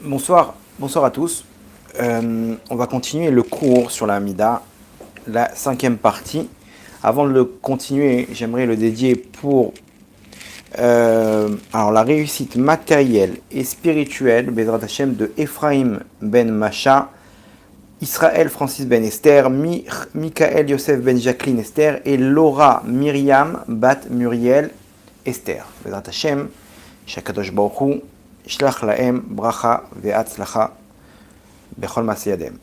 Bonsoir à tous. On va continuer le cours sur la Hamida, la cinquième partie. Avant de le continuer, j'aimerais le dédier pour la réussite matérielle et spirituelle, Bezrat Hashem, de Ephraim ben Masha, Israël Francis ben Esther, Michael Yosef ben Jacqueline Esther et Laura Myriam bat Muriel Esther. Bezrat Hashem, Shakadosh Baruch Hu, Shlach lahem bracha ve'atzlacha bechol ma'aseh yadem.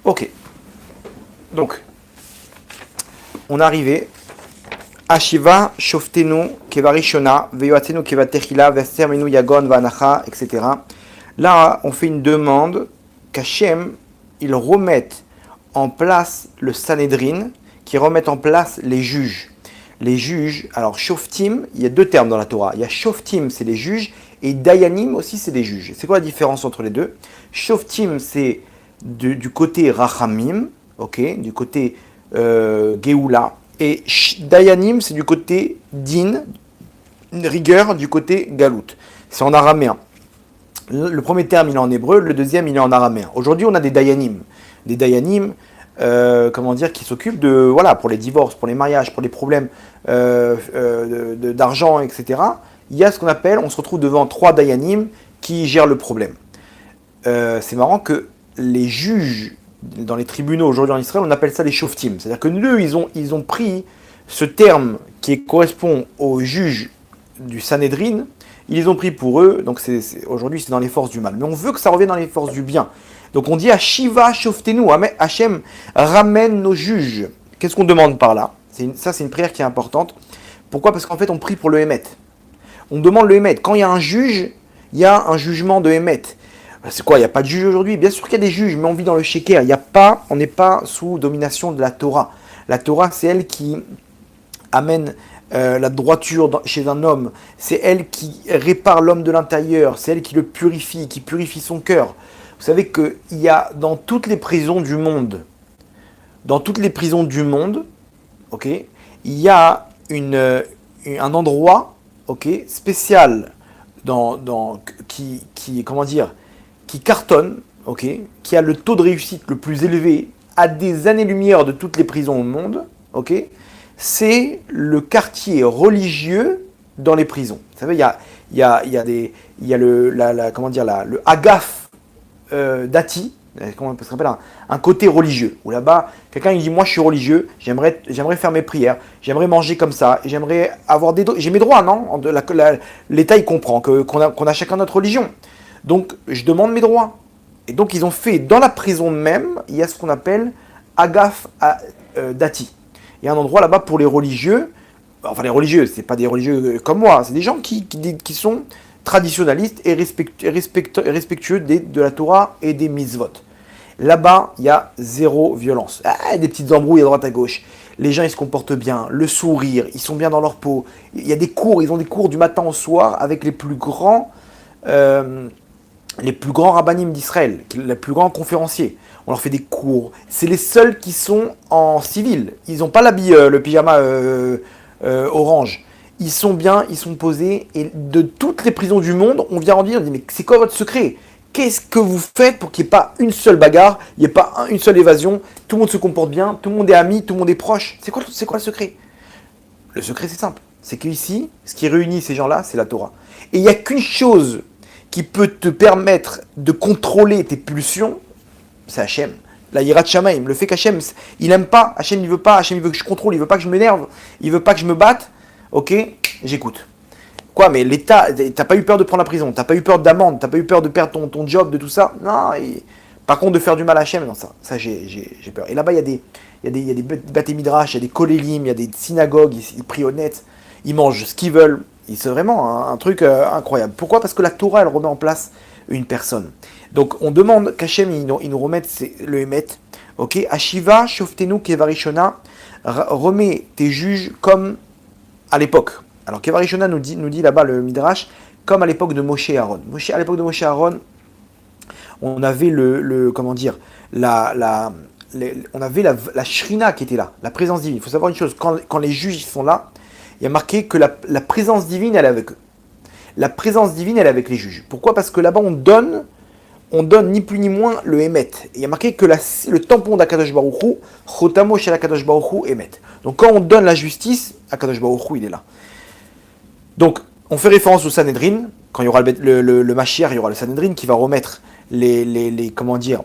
Ok, donc on est arrivé à Shiva shoftenu kevarishona ve'yoatzenu kevatechila ve'sermenu yagon va'anacha, etc. Là, on fait une demande qu'Hachem il remette en place le Sanhedrin, qui remette en place les juges. Les juges, alors shoftim, il y a deux termes dans la Torah. Il y a shoftim, c'est les juges, et dayanim aussi, c'est des juges. C'est quoi la différence entre les deux? Shoftim, c'est du côté rachamim, ok, du côté geoula, et dayanim, c'est du côté din, rigueur, du côté galout. C'est en araméen. Le premier terme, il est en hébreu, le deuxième, il est en araméen. Aujourd'hui, on a des dayanim. Des dayanim, qui s'occupent de, pour les divorces, pour les mariages, pour les problèmes d'argent, etc. Il y a ce qu'on appelle, on se retrouve devant trois dayanim qui gèrent le problème. C'est marrant que les juges dans les tribunaux aujourd'hui en Israël, on appelle ça les shoftim. C'est-à-dire que eux, ils ont pris ce terme qui correspond aux juges du Sanhedrin, ils les ont pris pour eux, donc aujourd'hui c'est dans les forces du mal. Mais on veut que ça revienne dans les forces du bien. Donc on dit à Shiva shoftenu, Hachem ramène nos juges. Qu'est-ce qu'on demande par là? C'est une prière qui est importante. Pourquoi? Parce qu'en fait on prie pour le Hémet. On demande le Hémet. Quand il y a un juge, il y a un jugement de Hémet. C'est quoi? Il n'y a pas de juge aujourd'hui? Bien sûr qu'il y a des juges, mais on vit dans le Sheker. On n'est pas sous domination de la Torah. La Torah, c'est elle qui amène la droiture chez un homme. C'est elle qui répare l'homme de l'intérieur. C'est elle qui le purifie, qui purifie son cœur. Vous savez qu'il y a dans toutes les prisons du monde, ok, il y a un endroit, ok, spécial qui cartonne, ok, qui a le taux de réussite le plus élevé à des années-lumière de toutes les prisons au monde, ok, c'est le quartier religieux dans les prisons. Vous savez, il y a le Agaf Dati, comment on se rappelle, un côté religieux, où là-bas, quelqu'un il dit, moi je suis religieux, j'aimerais faire mes prières, j'aimerais manger comme ça, et j'aimerais avoir j'ai mes droits, non? L'État il comprend qu'on a chacun notre religion. Donc je demande mes droits. Et donc ils ont fait, dans la prison même, il y a ce qu'on appelle Agaf Dati. Il y a un endroit là-bas pour les religieux, enfin les religieux, c'est pas des religieux comme moi, c'est des gens qui sont traditionnalistes et respectueux de la Torah et des mitzvot. Là-bas, il y a zéro violence. Des petites embrouilles à droite à gauche. Les gens, ils se comportent bien, le sourire, ils sont bien dans leur peau. Il y a ils ont des cours du matin au soir avec les plus grands rabbinim d'Israël, les plus grands conférenciers. On leur fait des cours. C'est les seuls qui sont en civil. Ils n'ont pas l'habit, le pyjama orange. Ils sont bien, ils sont posés, et de toutes les prisons du monde, on vient en dire, on dit, mais c'est quoi votre secret? Qu'est-ce que vous faites pour qu'il n'y ait pas une seule bagarre, il n'y ait pas une seule évasion, tout le monde se comporte bien, tout le monde est ami, tout le monde est proche? C'est quoi le secret? Le secret, c'est simple. C'est qu'ici, ce qui réunit ces gens-là, c'est la Torah. Et il n'y a qu'une chose qui peut te permettre de contrôler tes pulsions, c'est Hachem. La Yirat Shamaim, le fait qu'Hachem, il n'aime pas, Hachem il veut pas, Hachem il veut que je contrôle, il veut pas que je m'énerve, il veut pas que je me batte. Ok, j'écoute. Quoi, mais l'État, t'as pas eu peur de prendre la prison, t'as pas eu peur d'amende, t'as pas eu peur de perdre ton job, de tout ça? Non, par contre de faire du mal à Hachem, non, ça j'ai peur. Et là-bas, il y a des Bate Midrash, il y a des kolélim, il y a des synagogues, ils prient honnête, ils mangent ce qu'ils veulent. C'est vraiment un truc incroyable. Pourquoi? Parce que la Torah, elle remet en place une personne. Donc on demande qu'Hachem, il nous remette le Hémet. Ok, Ashiva, Shoftenu, Kevarishona, remets tes juges comme à l'époque. Alors Kevarishona nous dit là-bas le Midrash, comme à l'époque de Moshe et Aaron. À l'époque de Moshe et Aaron, on avait on avait la Shrina qui était là, la présence divine. Il faut savoir une chose, quand les juges sont là, il y a marqué que la présence divine, elle est avec eux. La présence divine, elle est avec les juges. Pourquoi? Parce que là-bas, on donne ni plus ni moins le Emet. Il y a marqué que le tampon d'Akadosh Baruch Hu, Chotamo shel Akadosh Baruch Hu Emet. Donc quand on donne la justice, Akadosh Baruch Hu, il est là. Donc, on fait référence au Sanhedrin. Quand il y aura le Mashiach, il y aura le Sanhedrin qui va remettre comment dire,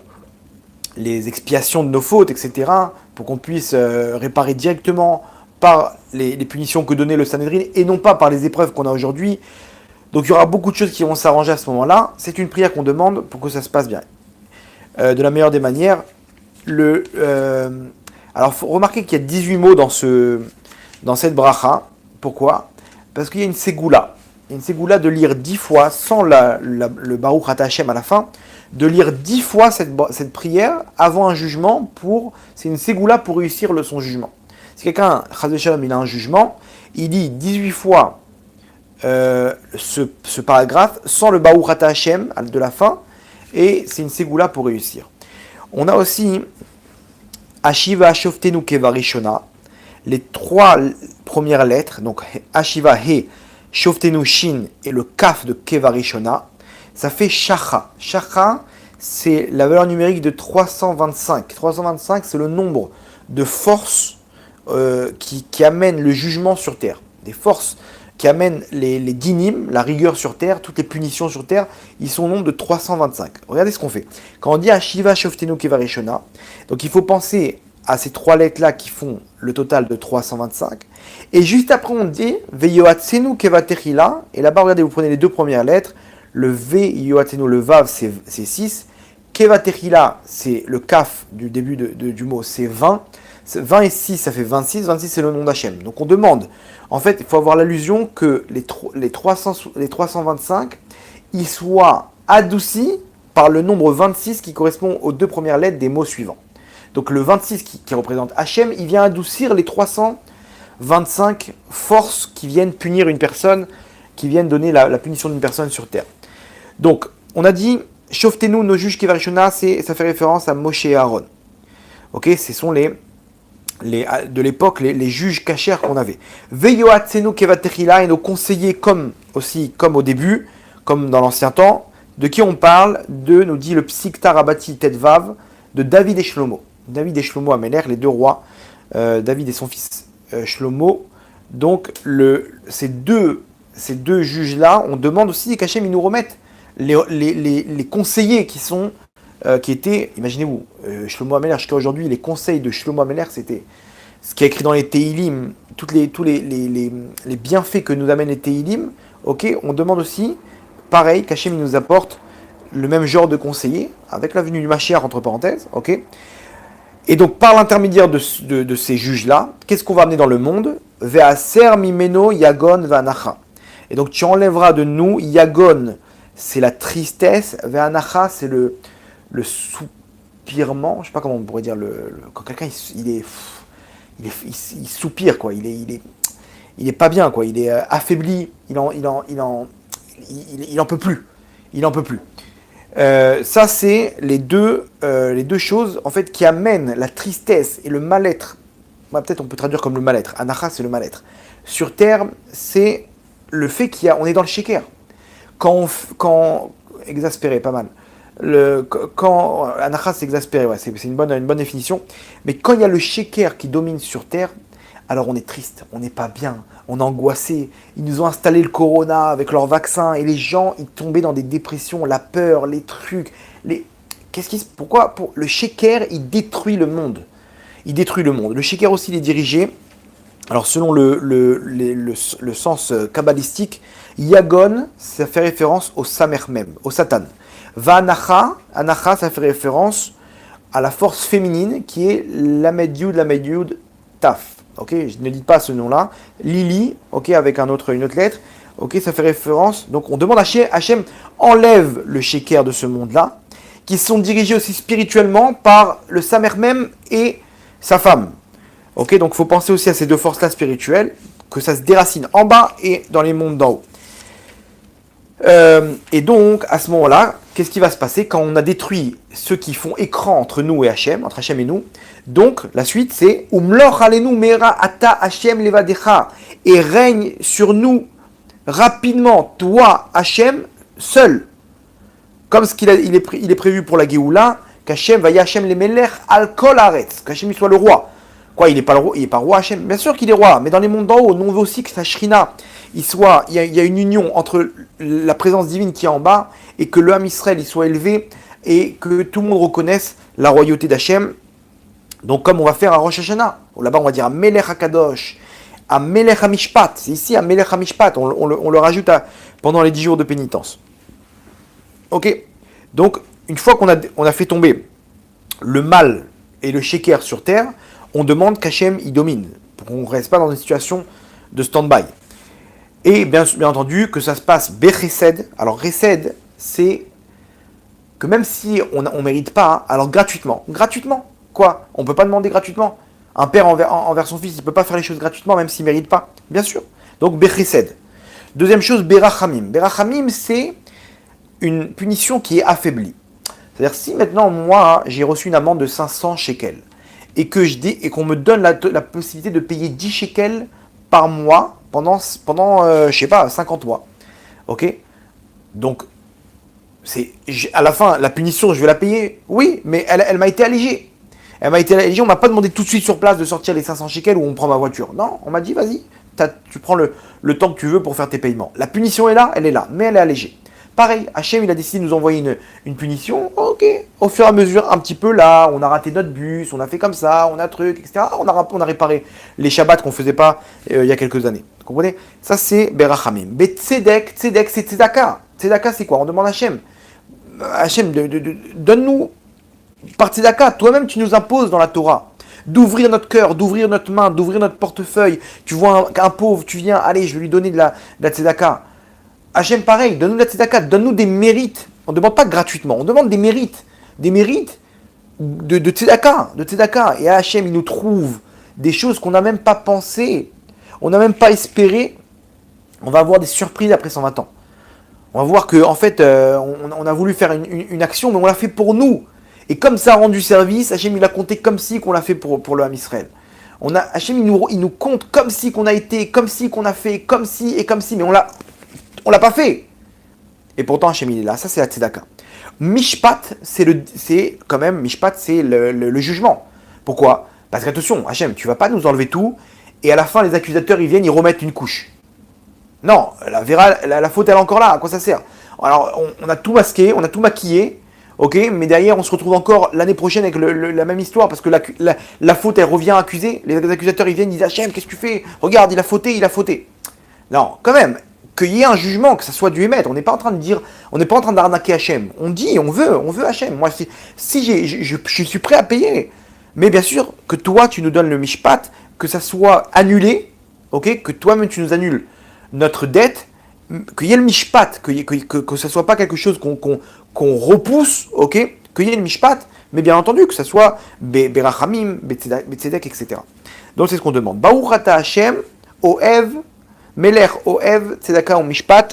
les expiations de nos fautes, etc., pour qu'on puisse réparer directement par les punitions que donnait le Sanhedrin et non pas par les épreuves qu'on a aujourd'hui. Donc il y aura beaucoup de choses qui vont s'arranger à ce moment-là. C'est une prière qu'on demande pour que ça se passe bien. De la meilleure des manières. Alors il faut remarquer qu'il y a 18 mots dans cette bracha. Pourquoi? Parce qu'il y a une ségoula. Il y a une ségoula de lire 10 fois, sans le Baruch Ata Hashem à la fin, de lire 10 fois cette prière avant un jugement. C'est une ségoula pour réussir son jugement. Si quelqu'un, Chas v'Shalom, il a un jugement, il dit 18 fois ce paragraphe sans le Baruch Ata Hashem de la fin, et c'est une ségoula pour réussir. On a aussi Ashiva Shoftenu Keva Rishona, les 3 premières lettres, donc Ashiva He, Shoftenu Shin et le Kaf de Keva Rishona, ça fait Shacha. Shacha, c'est la valeur numérique de 325. 325, c'est le nombre de forces qui amènent le jugement sur terre. Des forces qui amènent les dinim, la rigueur sur terre, toutes les punitions sur terre, ils sont au nombre de 325. Regardez ce qu'on fait. Quand on dit Ashiva Shoftenu Keva Rishona, donc il faut penser à ces 3 lettres-là qui font le total de 325. Et juste après, on dit Veyoatsenu Keva Techila. Et là-bas, regardez, vous prenez les 2 premières lettres. Le V, Yoatsenu, le Vav, c'est 6. Keva Techila, c'est le Kaf du début du mot, c'est 20. 20 et 6, ça fait 26. 26, c'est le nom d'Hachem. Donc on demande, en fait, il faut avoir l'allusion que les 325, ils soient adoucis par le nombre 26 qui correspond aux 2 premières lettres des mots suivants. Donc le 26 qui représente Hachem, il vient adoucir les 325 forces qui viennent punir une personne, qui viennent donner la punition d'une personne sur terre. Donc on a dit, Shoftenu, nos juges Kevarishona, ça fait référence à Moshe et Aaron. Ok, ce sont de l'époque, les juges cachers qu'on avait. Veyoatsenu Kevatechila, et nos conseillers comme au début, comme dans l'ancien temps, de qui on parle, nous dit le Psikta Rabati Tetvav, de David et Shlomo. David et Shlomo Améler, les 2 rois, David et son fils Shlomo. Donc ces deux juges-là, on demande aussi qu'Hachem ils nous remettent les conseillers qui étaient, imaginez-vous, Shlomo Améler jusqu'à aujourd'hui, les conseils de Shlomo Améler, c'était ce qui est écrit dans les Teilim, tous les bienfaits que nous amènent les Teilim. Ok, on demande aussi, pareil, qu'Hachem nous apporte le même genre de conseiller, avec la venue du Mashiach entre parenthèses, ok. Et donc, par l'intermédiaire de ces juges-là, qu'est-ce qu'on va amener dans le monde? Ve'aser mimeno yagon ve'anacha. Et donc, tu enlèveras de nous, yagon, c'est la tristesse, ve'anacha, c'est le soupirement, je ne sais pas comment on pourrait dire, quand quelqu'un, il soupire, quoi, il est pas bien, quoi, il est affaibli, il en peut plus, il en peut plus. Ça, c'est les deux choses en fait qui amènent la tristesse et le mal-être. Peut-être on peut traduire comme le mal-être. Anacha, c'est le mal-être. Sur terre, c'est le fait on est dans le sheker. Quand exaspéré, pas mal. Anacha, c'est exaspéré, ouais, c'est une bonne définition. Mais quand il y a le sheker qui domine sur terre, alors on est triste, on n'est pas bien, on est angoissé. Ils nous ont installé le corona avec leur vaccin et les gens, ils tombaient dans des dépressions, la peur, les trucs. Pourquoi le sheker, il détruit le monde. Il détruit le monde. Le sheker aussi, il est dirigé. Alors selon le sens kabbalistique, Yagon, ça fait référence au Samer même, au Satan. Va'anacha, Anacha, ça fait référence à la force féminine qui est Lamed Yud, Taf. Ok, je ne dis pas ce nom-là. Lili, ok, avec une autre lettre. Ok, ça fait référence. Donc on demande à Hachem, enlève le sheker de ce monde-là, qui sont dirigés aussi spirituellement par le Samer même et sa femme. Ok, donc il faut penser aussi à ces 2 forces-là spirituelles, que ça se déracine en bas et dans les mondes d'en haut. Et donc, à ce moment-là, qu'est-ce qui va se passer quand on a détruit ceux qui font écran entre nous et Hachem, entre Hachem et nous? Donc, la suite, c'est Umloch alenu mera ata Hachem levadecha, et règne sur nous rapidement, toi, Hachem, seul, comme ce il est prévu pour la Géoula, qu'Hachem va y Hachem les Melech al kol haaretz, qu'Hachem soit le roi. Quoi, il n'est pas le roi, il est pas roi Hachem. Bien sûr qu'il est roi, mais dans les mondes d'en haut, nous on veut aussi que sa Shrina, il y a une union entre la présence divine qui est en bas et que le Ham Israël il soit élevé et que tout le monde reconnaisse la royauté d'Hachem. Donc comme on va faire à Rosh Hashanah, là-bas on va dire à Melech HaKadosh, à Melech HaMishpat, c'est ici à Melech HaMishpat, on le rajoute pendant les 10 jours de pénitence. Ok, donc une fois qu'on a fait tomber le mal et le sheker sur terre, on demande qu'Hachem il domine, pour qu'on ne reste pas dans une situation de stand-by. Et bien entendu que ça se passe Bechesed. Alors Chesed, c'est que même si on ne mérite pas, alors gratuitement, quoi, on ne peut pas demander gratuitement. Un père envers son fils, il ne peut pas faire les choses gratuitement même s'il ne mérite pas, bien sûr. Donc Bechesed. Deuxième chose, Berachamim. Berachamim, c'est une punition qui est affaiblie. C'est-à-dire si maintenant, moi, j'ai reçu une amende de 500 shekels, et qu'on me donne la possibilité de payer 10 shekels par mois pendant je sais pas, 50 mois. Ok? Donc, à la fin, la punition, je vais la payer. Oui, mais elle m'a été allégée. Elle m'a été allégée, on m'a pas demandé tout de suite sur place de sortir les 500 shekels ou on prend ma voiture. Non, on m'a dit, vas-y, tu prends le temps que tu veux pour faire tes paiements. La punition est là, mais elle est allégée. Pareil, Hachem, il a décidé de nous envoyer une punition. Ok, au fur et à mesure, un petit peu là, on a raté notre bus, on a fait comme ça, on a truc, etc. On a réparé les Shabbats qu'on faisait pas il y a quelques années. Vous comprenez? Ça, c'est Berachamim. Tzedek, c'est Tzedaka. Tzedaka, c'est quoi? On demande à Hachem. Hachem, donne-nous, par Tzedaka, toi-même, tu nous imposes dans la Torah d'ouvrir notre cœur, d'ouvrir notre main, d'ouvrir notre portefeuille. Tu vois un pauvre, tu viens, allez, je vais lui donner de la Tzedaka. Hachem, pareil, donne-nous de la tzedaka, donne-nous des mérites. On ne demande pas gratuitement, on demande des mérites. Des mérites de tzedaka. Et Hachem, il nous trouve des choses qu'on n'a même pas pensé, on n'a même pas espéré. On va avoir des surprises après 120 ans. On va voir qu'en fait, on a voulu faire une action, mais on l'a fait pour nous. Et comme ça a rendu service, Hachem, il a compté comme si qu'on l'a fait pour le Ham Israël. Hachem, il nous compte comme si qu'on a été, comme si qu'on a fait, comme si et comme si, mais on l'a pas fait. Et pourtant, Hachem, il est là. Ça, c'est la tzedaka. Mishpat, c'est le jugement. Pourquoi? Parce qu'attention, Hachem, tu vas pas nous enlever tout, et à la fin, les accusateurs, ils viennent, ils remettent une couche. Non, la faute, elle est encore là. À quoi ça sert? Alors, on a tout masqué, on a tout maquillé, ok, mais derrière, on se retrouve encore l'année prochaine avec la même histoire, parce que la faute, elle revient accuser. Les accusateurs, ils viennent, ils disent, Hachem, qu'est-ce que tu fais? Regarde, il a fauté. Non, quand même. Qu'il y ait un jugement, que ça soit du émettre. On n'est pas en train de dire, on n'est pas en train d'arnaquer Hachem. On veut Hachem. Moi, si je suis prêt à payer. Mais bien sûr, que toi, tu nous donnes le mishpat, que ça soit annulé, ok, que toi-même tu nous annules notre dette, qu'il y ait le mishpat, que ça soit pas quelque chose qu'on repousse, ok, qu'il y ait le mishpat, mais bien entendu, que ça soit berachamim, betzedek, etc. Donc c'est ce qu'on demande. Baruch ata Hachem, oev, Melech Oev Tzedaka ou Mishpat,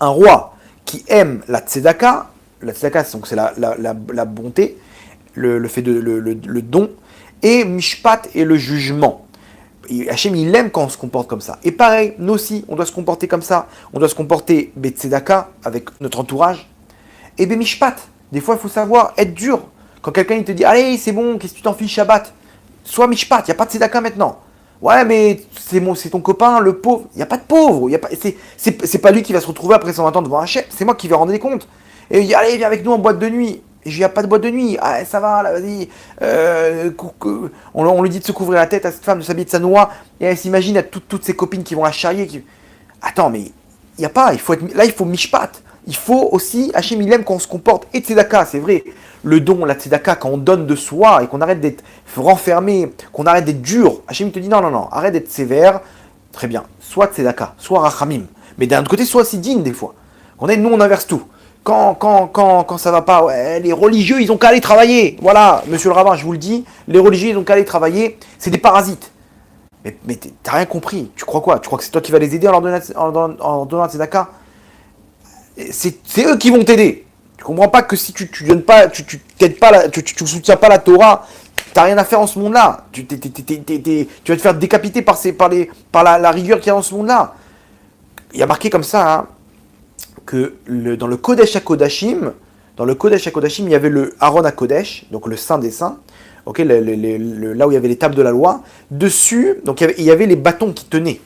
un roi qui aime la tzedaka donc c'est la bonté, le fait le don, et Mishpat est le jugement. Et Hachem, il aime quand on se comporte comme ça. Et pareil, nous aussi, on doit se comporter comme ça. On doit se comporter tzedaka avec notre entourage. Et Mishpat, des fois, il faut savoir être dur. Quand quelqu'un il te dit, allez, c'est bon, qu'est-ce que tu t'en fiches Shabbat? Sois Mishpat, il n'y a pas de tzedaka maintenant. Ouais, mais c'est ton copain, le pauvre. Il n'y a pas de pauvre. C'est pas lui qui va se retrouver après 120 ans devant un chef. C'est moi qui vais rendre des comptes. Et il dit, allez, viens avec nous en boîte de nuit. Et je dis, il n'y a pas de boîte de nuit. Ah, ça va, là, vas-y. On lui dit de se couvrir la tête à cette femme, de s'habiller de sa noix. Et elle s'imagine à toutes ses copines qui vont la charrier. Attends, mais il n'y a pas. Là, il faut mishpat. Il faut aussi, Hachem, il aime quand on se comporte. Et tzedaka, c'est vrai. Le don, la tzedaka, quand on donne de soi et qu'on arrête d'être renfermé, qu'on arrête d'être dur. Hachem, il te dit non, arrête d'être sévère. Très bien. Soit tzedaka, soit rachamim. Mais d'un autre côté, soit sidine, des fois. Nous, on inverse tout. Quand ça va pas, ouais, les religieux, ils ont qu'à aller travailler. Voilà, monsieur le rabbin, je vous le dis, les religieux, ils ont qu'à aller travailler. C'est des parasites. Mais t'as rien compris. Tu crois quoi? Tu crois que c'est toi qui vas les aider en leur donnant tzedaka? C'est eux qui vont t'aider. Tu comprends pas que si tu donnes pas, tu t'aides pas, tu soutiens pas la Torah, t'as rien à faire en ce monde-là. Tu vas te faire décapiter par la rigueur qu'il y a dans ce monde-là. il y a marqué comme ça, hein, que dans le Kodesh HaKodashim, il y avait le Aaron HaKodesh, donc le Saint des Saints, okay, là où il y avait les tables de la loi. Dessus, donc il y avait les bâtons qui tenaient,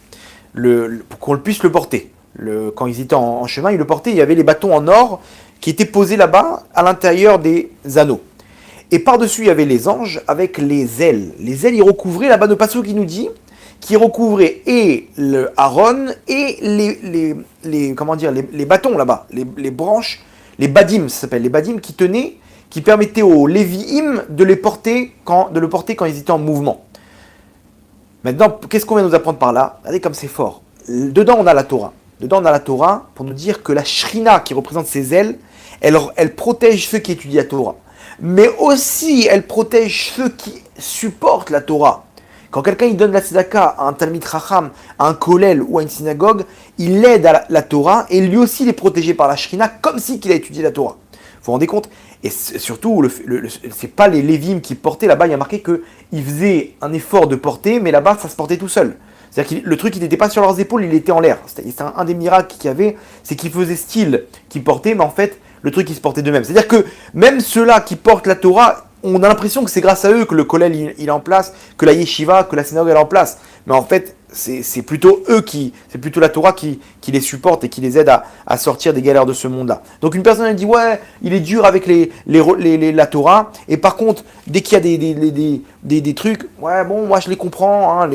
pour qu'on puisse le porter. Quand ils étaient en chemin, ils le portaient, il y avait les bâtons en or qui étaient posés là-bas, à l'intérieur des anneaux. Et par-dessus, il y avait les anges avec les ailes. Les ailes, ils recouvraient, là-bas, de Passou qui nous dit, qui recouvraient et le Aaron et les bâtons là-bas, les branches, les badim, ça s'appelle, les badim qui tenaient, qui permettaient aux Lévi'im de le porter quand ils étaient en mouvement. Maintenant, qu'est-ce qu'on vient nous apprendre par là? Regardez comme c'est fort. Dedans, on a la Torah. Dedans, on a la Torah pour nous dire que la Shrina, qui représente ses ailes, elle protège ceux qui étudient la Torah. Mais aussi, elle protège ceux qui supportent la Torah. Quand quelqu'un il donne la tzedaka à un Talmid Chacham, à un Kollel ou à une synagogue, il aide à la Torah et lui aussi il est protégé par la Shrina comme si il a étudié la Torah. Vous vous rendez compte? Et surtout, c'est pas les Lévim qui portaient, là-bas il y a marqué qu'ils faisaient un effort de porter, mais là-bas ça se portait tout seul. C'est-à-dire que le truc il n'était pas sur leurs épaules, il était en l'air. C'est un des miracles qu'il y avait, c'est qu'ils faisaient style qu'ils portaient, mais en fait le truc il se portait d'eux-mêmes. C'est-à-dire que même ceux-là qui portent la Torah, on a l'impression que c'est grâce à eux que le kollel il est en place, que la yeshiva, que la synagogue elle est en place. Mais en fait, c'est plutôt c'est plutôt la Torah qui les supporte et qui les aide à sortir des galères de ce monde-là. Donc une personne elle dit ouais, il est dur avec la Torah, et par contre dès qu'il y a des trucs, ouais bon moi je les comprends, hein,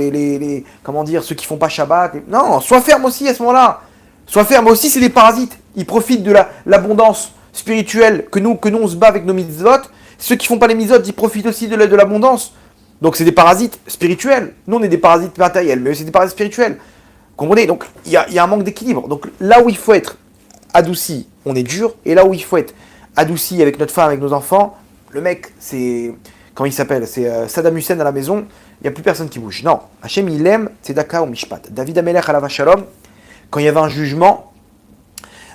comment dire, ceux qui font pas Shabbat. Non, sois ferme aussi à ce moment-là. Sois ferme aussi, c'est des parasites. Ils profitent de l'abondance spirituelle que nous on se bat avec nos mitzvot. Ceux qui font pas les mitzvot, ils profitent aussi de l'abondance. Donc c'est des parasites spirituels. Nous on est des parasites matériels, mais eux c'est des parasites spirituels. Vous comprenez? Donc il y a un manque d'équilibre. Donc là où il faut être adouci, on est dur. Et là où il faut être adouci avec notre femme, avec nos enfants, le mec, c'est... Comment il s'appelle? C'est Saddam Hussein à la maison. Il n'y a plus personne qui bouge. Non. Hachem il aime Tzedaka ou Mishpat. David Amelech alav Shalom, quand il y avait un jugement,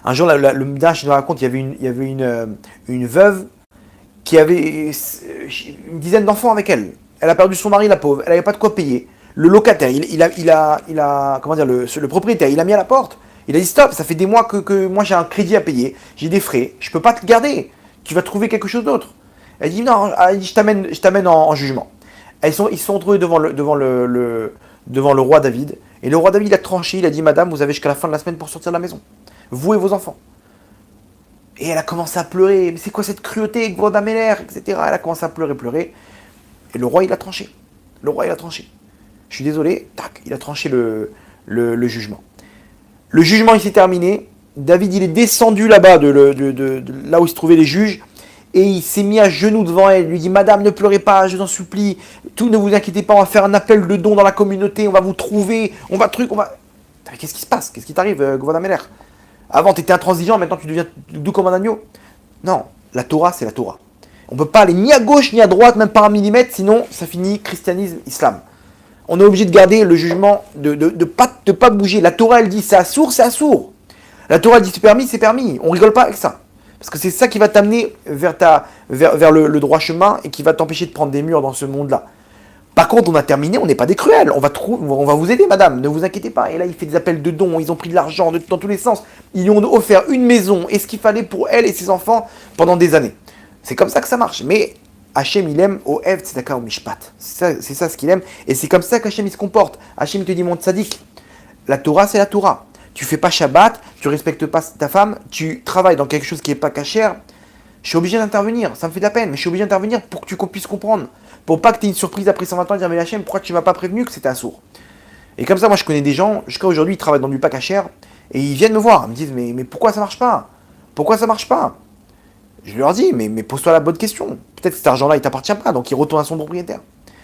un jour le Midrash nous raconte, il y avait une veuve qui avait une dizaine d'enfants avec elle. Elle a perdu son mari, la pauvre. Elle n'avait pas de quoi payer. Le locataire, comment dire, le propriétaire, il a mis à la porte. Il a dit stop, ça fait des mois que moi j'ai un crédit à payer, j'ai des frais, je peux pas te garder. Tu vas trouver quelque chose d'autre. Elle dit non, elle dit, je t'amène en jugement. Ils se sont retrouvés devant le roi David. Et le roi David a tranché, il a dit madame, vous avez jusqu'à la fin de la semaine pour sortir de la maison. Vous et vos enfants. Et elle a commencé à pleurer. Mais c'est quoi cette cruauté, Gvod Ameler, etc. Elle a commencé à pleurer. Et le roi, il a tranché. Je suis désolé, tac, il a tranché le jugement. Le jugement, il s'est terminé. David, il est descendu là-bas, de là où se trouvaient les juges. Et il s'est mis à genoux devant elle. Il lui dit, madame, ne pleurez pas, je vous en supplie. Tout, ne vous inquiétez pas, on va faire un appel de dons dans la communauté. On va vous trouver. Mais qu'est-ce qui se passe? Qu'est-ce qui t'arrive, Gvod Ameler? Avant, tu étais intransigeant, maintenant tu deviens doux comme un agneau. Non, la Torah, c'est la Torah. On ne peut pas aller ni à gauche ni à droite, même par un millimètre, sinon ça finit christianisme, islam. On est obligé de garder le jugement, de pas bouger. La Torah, elle dit c'est assourd, c'est assourd. La Torah dit c'est permis, c'est permis. On rigole pas avec ça. Parce que c'est ça qui va t'amener vers le droit chemin et qui va t'empêcher de prendre des murs dans ce monde-là. Par contre, on a terminé, on n'est pas des cruels. On va vous aider, madame, ne vous inquiétez pas. Et là, il fait des appels de dons, ils ont pris de l'argent dans tous les sens. Ils lui ont offert une maison et ce qu'il fallait pour elle et ses enfants pendant des années. C'est comme ça que ça marche. Mais Hachem, il aime au Ev Tzedaka ou Mishpat. C'est ça ce qu'il aime. Et c'est comme ça qu'Hachem, il se comporte. Hachem, il te dit, mon tzaddik, la Torah, c'est la Torah. Tu fais pas Shabbat, tu respectes pas ta femme, tu travailles dans quelque chose qui n'est pas cachère. Je suis obligé d'intervenir. Ça me fait de la peine, mais je suis obligé d'intervenir pour que tu puisses comprendre. Pour pas que tu aies une surprise après 120 ans et dire, mais Hachem, pourquoi tu m'as pas prévenu que c'était un sourd? Et comme ça, moi, je connais des gens, jusqu'à aujourd'hui, ils travaillent dans du pas cachère, et ils viennent me voir, ils me disent, mais pourquoi ça marche pas? Pourquoi ça marche pas? Je leur dis, mais pose-toi la bonne question. Peut-être que cet argent-là, il t'appartient pas, donc il retourne à son propriétaire.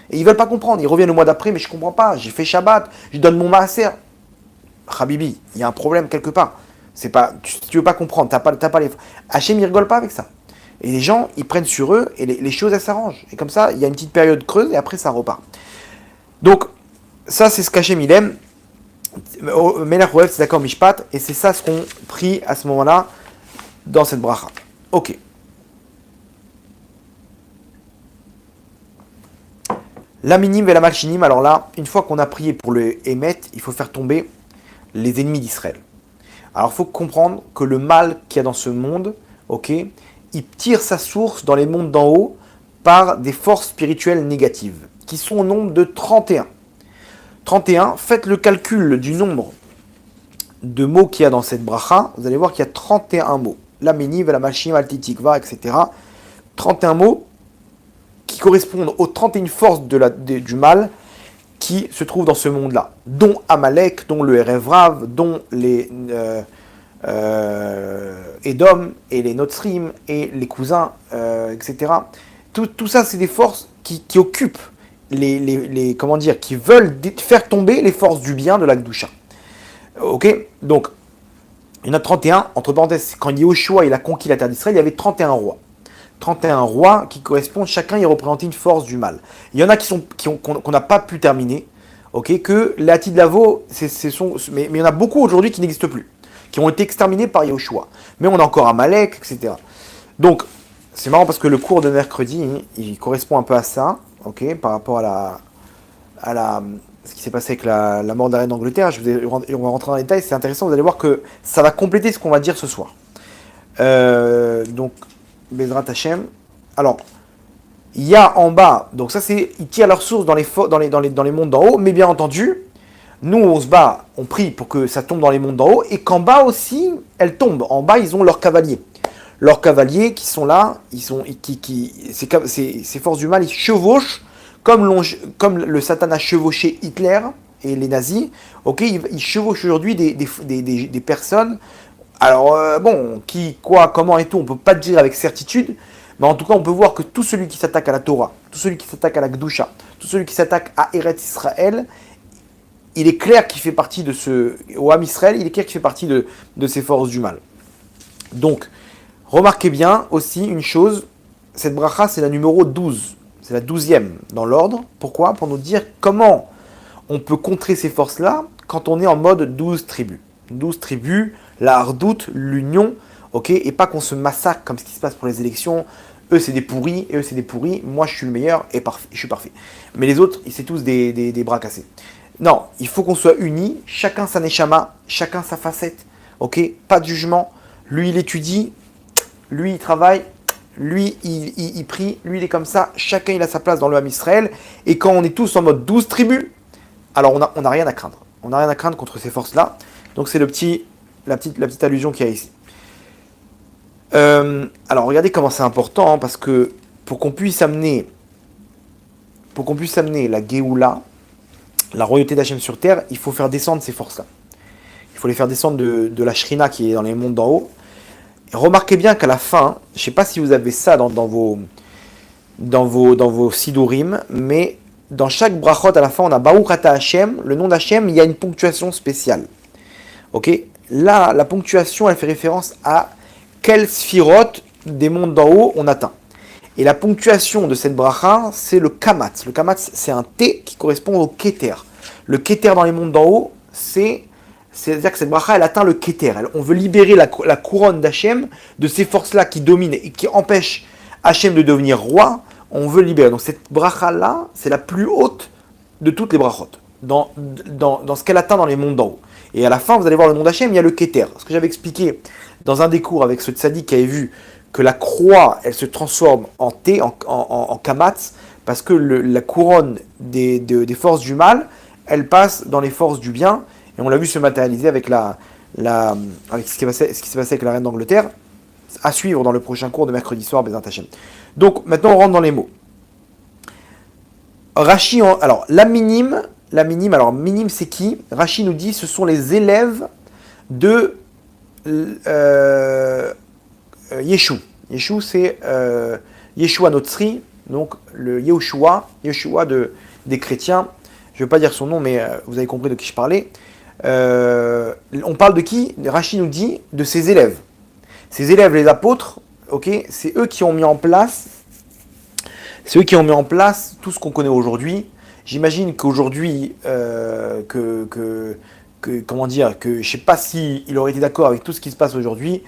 Et ils veulent pas comprendre, ils reviennent le mois d'après, mais je comprends pas, j'ai fait Shabbat, je donne mon maaser. Habibi, il y a un problème quelque part. C'est pas, tu veux pas comprendre, t'as pas les... Hachem, il rigole pas avec ça. Et les gens, ils prennent sur eux, et les choses, elles s'arrangent. Et comme ça, il y a une petite période creuse, et après, ça repart. Donc, ça, c'est ce qu'Hachem, il aime. Melech Ohev, c'est d'accord, Mishpat, et c'est ça ce qu'on prie à ce moment-là, dans cette bracha. Ok. La minim et la malchinim, alors là, une fois qu'on a prié pour le Hémet, il faut faire tomber les ennemis d'Israël. Alors il faut comprendre que le mal qu'il y a dans ce monde, ok, il tire sa source dans les mondes d'en haut par des forces spirituelles négatives, qui sont au nombre de 31. 31, faites le calcul du nombre de mots qu'il y a dans cette bracha, vous allez voir qu'il y a 31 mots. La Méniv, la Machim, Al Titikva, etc. 31 mots qui correspondent aux 31 forces du mal qui se trouvent dans ce monde-là, dont Amalek, dont le Erevrav, dont les Edom et les Notsrim et les cousins, etc. Tout ça, c'est des forces qui occupent comment dire, qui veulent faire tomber les forces du bien de la Gdusha. Ok, donc il y en a 31, entre parenthèses, quand Yehoshua il a conquis la terre d'Israël, il y avait 31 rois. 31 rois qui correspondent, chacun y représentait une force du mal. Il y en a qu'on n'a pas pu terminer, ok, que les Hatid-Lavo, mais il y en a beaucoup aujourd'hui qui n'existent plus, qui ont été exterminés par Yehoshua. Mais on a encore Amalek, etc. Donc, c'est marrant parce que le cours de mercredi, il correspond un peu à ça, ok, par rapport à ce qui s'est passé avec la mort de la reine d'Angleterre. On va rentrer dans les détails, c'est intéressant, vous allez voir que ça va compléter ce qu'on va dire ce soir. Donc, Bezrat Hashem. Alors, il y a en bas, donc ça c'est, ils tirent leur source dans les mondes d'en haut, mais bien entendu, nous on se bat, on prie pour que ça tombe dans les mondes d'en haut, et qu'en bas aussi, elles tombent. En bas, ils ont leurs cavaliers. Leurs cavaliers qui sont là, ces forces du mal, ils chevauchent, comme le Satan a chevauché Hitler et les nazis, ok, ils chevauchent aujourd'hui des personnes. Alors, qui, quoi, comment et tout, on ne peut pas dire avec certitude, mais en tout cas, on peut voir que tout celui qui s'attaque à la Torah, tout celui qui s'attaque à la Gdusha, tout celui qui s'attaque à Eretz Israël, il est clair qu'il fait partie au Ham Israël, il est clair qu'il fait partie de ces forces du mal. Donc, remarquez bien aussi une chose, cette bracha, c'est la numéro 12, c'est la 12e dans l'ordre. Pourquoi ? Pour nous dire comment on peut contrer ces forces-là quand on est en mode 12 tribus. 12 tribus, la hardoute, l'union, ok, et pas qu'on se massacre comme ce qui se passe pour les élections. Eux c'est des pourris, et eux c'est des pourris, moi je suis le meilleur et je suis parfait. Mais les autres, c'est tous des bras cassés. Non, il faut qu'on soit unis, chacun sa neshama, chacun sa facette, ok, pas de jugement. Lui il étudie, lui il travaille, lui il prie, lui il est comme ça, chacun il a sa place dans le Ham Israël, et quand on est tous en mode 12 tribus, alors on n'a rien à craindre. On n'a rien à craindre contre ces forces-là. Donc c'est la petite allusion qu'il y a ici. Alors regardez comment c'est important, parce que pour qu'on puisse amener la Géoula, la royauté d'Hachem sur terre, il faut faire descendre ces forces-là. Il faut les faire descendre de la Shrina qui est dans les mondes d'en haut. Et remarquez bien qu'à la fin, je ne sais pas si vous avez ça dans vos Sidurim, mais dans chaque brachot à la fin, on a Baruch Ata Hashem, le nom d'Hachem, il y a une ponctuation spéciale. Ok ? Là, la ponctuation, elle fait référence à quelle sphirote des mondes d'en haut on atteint. Et la ponctuation de cette bracha, c'est le kamatz. Le kamatz, c'est un T qui correspond au keter. Le keter dans les mondes d'en haut, c'est-à-dire que cette bracha, elle atteint le keter. On veut libérer la couronne d'Hachem de ces forces-là qui dominent et qui empêchent Hachem de devenir roi. On veut libérer. Donc cette bracha-là, c'est la plus haute de toutes les brachot, dans ce qu'elle atteint dans les mondes d'en haut. Et à la fin, vous allez voir le nom d'Hachem, il y a le keter. Ce que j'avais expliqué dans un des cours avec ce tzaddik qui avait vu que la croix, elle se transforme en T, en kamatz, parce que la couronne des forces du mal, elle passe dans les forces du bien, et on l'a vu se matérialiser avec avec ce qui s'est passé avec la reine d'Angleterre, à suivre dans le prochain cours de mercredi soir, Bezrat Hashem. Donc, maintenant, on rentre dans les mots. Rashi, alors, la minime, alors, minime, c'est qui ? Rashi nous dit, ce sont les élèves de Yeshu. Yeshu, c'est Yeshua Notzri, donc le Yehoshua des chrétiens. Je ne vais pas dire son nom, mais vous avez compris de qui je parlais. On parle de qui ? Rashi nous dit de ses élèves. Ses élèves, les apôtres, ok, c'est eux qui ont mis en place tout ce qu'on connaît aujourd'hui. J'imagine qu'aujourd'hui, comment dire, que je ne sais pas s'il aurait été d'accord avec tout ce qui se passe aujourd'hui.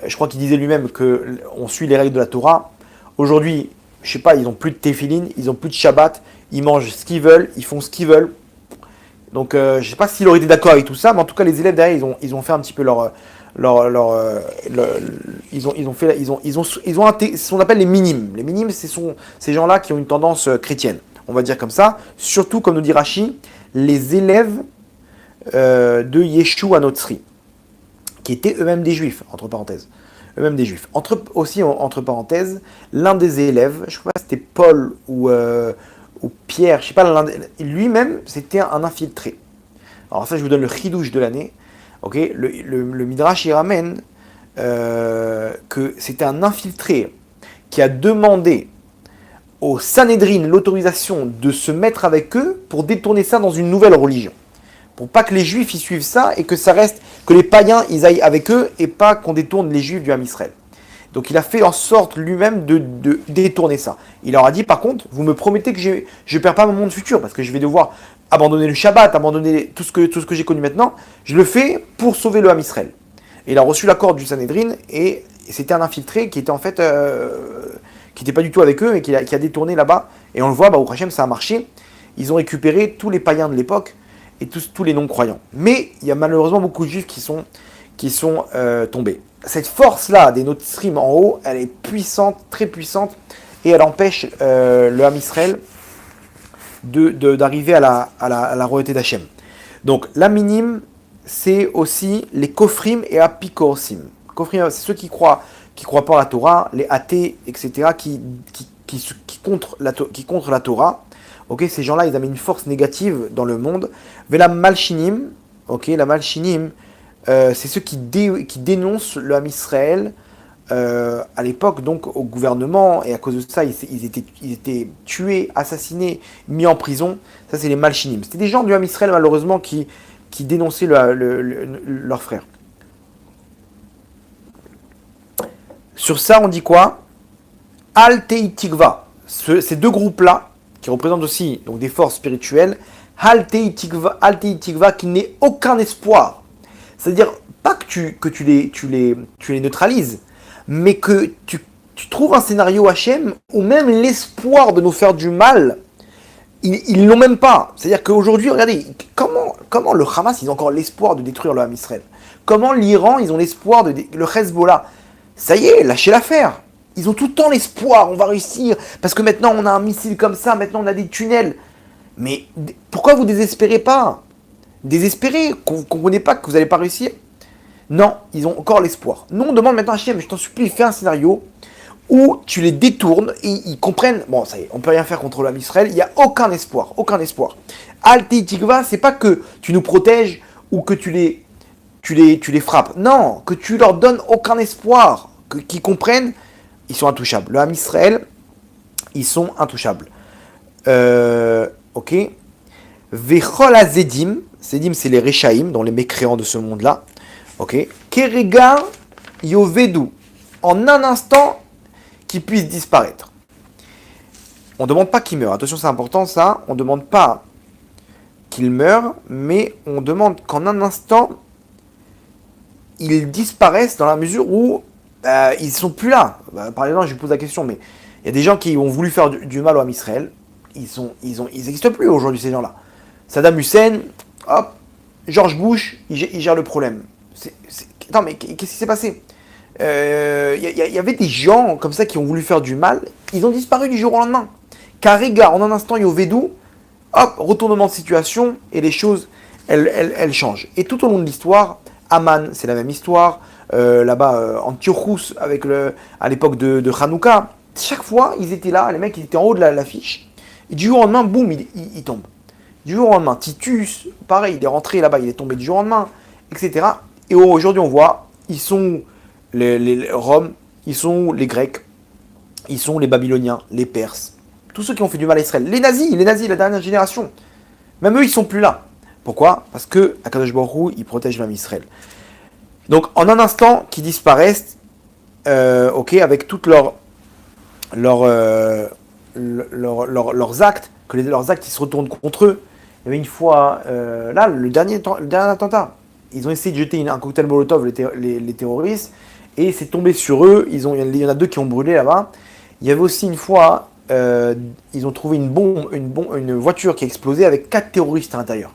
Je crois qu'il disait lui-même qu'on suit les règles de la Torah. Aujourd'hui, je ne sais pas, ils n'ont plus de téphilin, ils n'ont plus de Shabbat, ils mangent ce qu'ils veulent, ils font ce qu'ils veulent. Donc je ne sais pas s'il aurait été d'accord avec tout ça, mais en tout cas les élèves derrière ils ont fait un petit peu ils ont ce qu'on appelle les minimes. Les minimes, ce sont ces gens-là qui ont une tendance chrétienne, on va dire comme ça. Surtout, comme nous dit Rashi, les élèves de Yeshua Notzri, qui étaient eux-mêmes des juifs, entre parenthèses. Eux-mêmes des juifs. Entre parenthèses, l'un des élèves, je ne sais pas si c'était Paul ou Pierre, je sais pas, lui-même, c'était un infiltré. Alors ça, je vous donne le chidouche de l'année. Okay, le Midrash y ramène que c'était un infiltré qui a demandé au Sanhédrin l'autorisation de se mettre avec eux pour détourner ça dans une nouvelle religion. Pour pas que les juifs y suivent ça et que ça reste, que les païens ils aillent avec eux et pas qu'on détourne les juifs du Ham Israël. Donc il a fait en sorte lui-même de détourner ça. Il leur a dit par contre, vous me promettez que je ne perds pas mon monde futur parce que je vais devoir abandonner le Shabbat, abandonner tout ce que j'ai connu maintenant. Je le fais pour sauver le Ham Israël. Et il a reçu l'accord du Sanhédrin et c'était un infiltré qui était en fait qui n'était pas du tout avec eux et qui a détourné là-bas. Et on le voit, au Hachem, ça a marché. Ils ont récupéré tous les païens de l'époque et tous les non-croyants. Mais il y a malheureusement beaucoup de juifs qui sont tombés. Cette force-là des Notzrim en haut, elle est puissante, très puissante, et elle empêche le Ham Israël d'arriver à la royauté d'Hachem. Donc la minime, c'est aussi les Kofrim et Apikosim. Kofrim, c'est ceux qui croient pas à la Torah, les athées, etc., qui contre la Torah. Ok, ces gens-là, ils amènent une force négative dans le monde. Vela Malchinim, ok, la Malchinim, c'est ceux qui dénoncent le Ham Israël à l'époque, donc au gouvernement, et à cause de ça, ils étaient tués, assassinés, mis en prison. Ça, c'est les Malchinim. C'était des gens du Ham Israël, malheureusement, qui dénonçaient leurs frères. Sur ça, on dit quoi? Al-Tei Tikva. Ces deux groupes-là, qui représentent aussi donc, des forces spirituelles, Al-Tei Tikva, qui n'est aucun espoir. C'est-à-dire, pas que tu les neutralises, mais que tu trouves un scénario Hachem où même l'espoir de nous faire du mal, ils l'ont même pas. C'est-à-dire qu'aujourd'hui, regardez, comment le Hamas, ils ont encore l'espoir de détruire le Ham Israël? Comment l'Iran, ils ont l'espoir le Hezbollah? Ça y est, lâchez l'affaire. Ils ont tout le temps l'espoir, on va réussir, parce que maintenant on a un missile comme ça, maintenant on a des tunnels. Mais pourquoi vous désespérez pas? Désespérez, qu'on ne comprenez pas que vous n'allez pas réussir? Non, ils ont encore l'espoir. Nous, on demande maintenant à Hachem, je t'en supplie, fais un scénario où tu les détournes et ils comprennent, bon, ça y est, on ne peut rien faire contre l'Am Israël, il n'y a aucun espoir, aucun espoir. Al-Tei Tikva, c'est pas que tu nous protèges ou que tu les frappes. Non, que tu leur donnes aucun espoir, qu'ils comprennent, ils sont intouchables. Le Ham Israël, ils sont intouchables. Ok. Vechol Azedim, Zedim c'est les Rechaim, dans les mécréants de ce monde-là. Ok. Kerega Yovedu, en un instant, qu'ils puissent disparaître. On ne demande pas qu'ils meurent. Attention, c'est important ça. On ne demande pas qu'ils meurent, mais on demande qu'en un instant, ils disparaissent dans la mesure où ils ne sont plus là. Par exemple, je vous pose la question, mais il y a des gens qui ont voulu faire du mal au Ham Israël. Ils n'existent plus aujourd'hui, ces gens-là. Saddam Hussein, hop, George Bush, il gère le problème. Attends, mais qu'est-ce qui s'est passé? Il y avait des gens comme ça qui ont voulu faire du mal. Ils ont disparu du jour au lendemain. Carrega, en un instant, Yovedu, hop, retournement de situation, et les choses, elles changent. Et tout au long de l'histoire, Aman, c'est la même histoire. Là-bas, Antiochus, à l'époque de Hanouka, chaque fois, ils étaient là, les mecs, ils étaient en haut de l'affiche. Et du jour au lendemain, boum, il tombe. Du jour au lendemain, Titus, pareil, il est rentré là-bas, il est tombé du jour au lendemain, etc. Et aujourd'hui, on voit, ils sont les Roms, ils sont les Grecs, ils sont les Babyloniens, les Perses, tous ceux qui ont fait du mal à Israël. Les nazis, la dernière génération. Même eux, ils sont plus là. Pourquoi? Parce que Akadosh Baruch Hu, il protège même Israël. Donc, en un instant, qu'ils disparaissent, ok, avec toutes leurs actes, leurs actes, ils se retournent contre eux. Il y avait une fois, là, le dernier attentat, ils ont essayé de jeter un cocktail Molotov, les terroristes, et c'est tombé sur eux. Il y en a 2 qui ont brûlé là-bas. Il y avait aussi une fois, ils ont trouvé une voiture qui a explosé avec 4 terroristes à l'intérieur.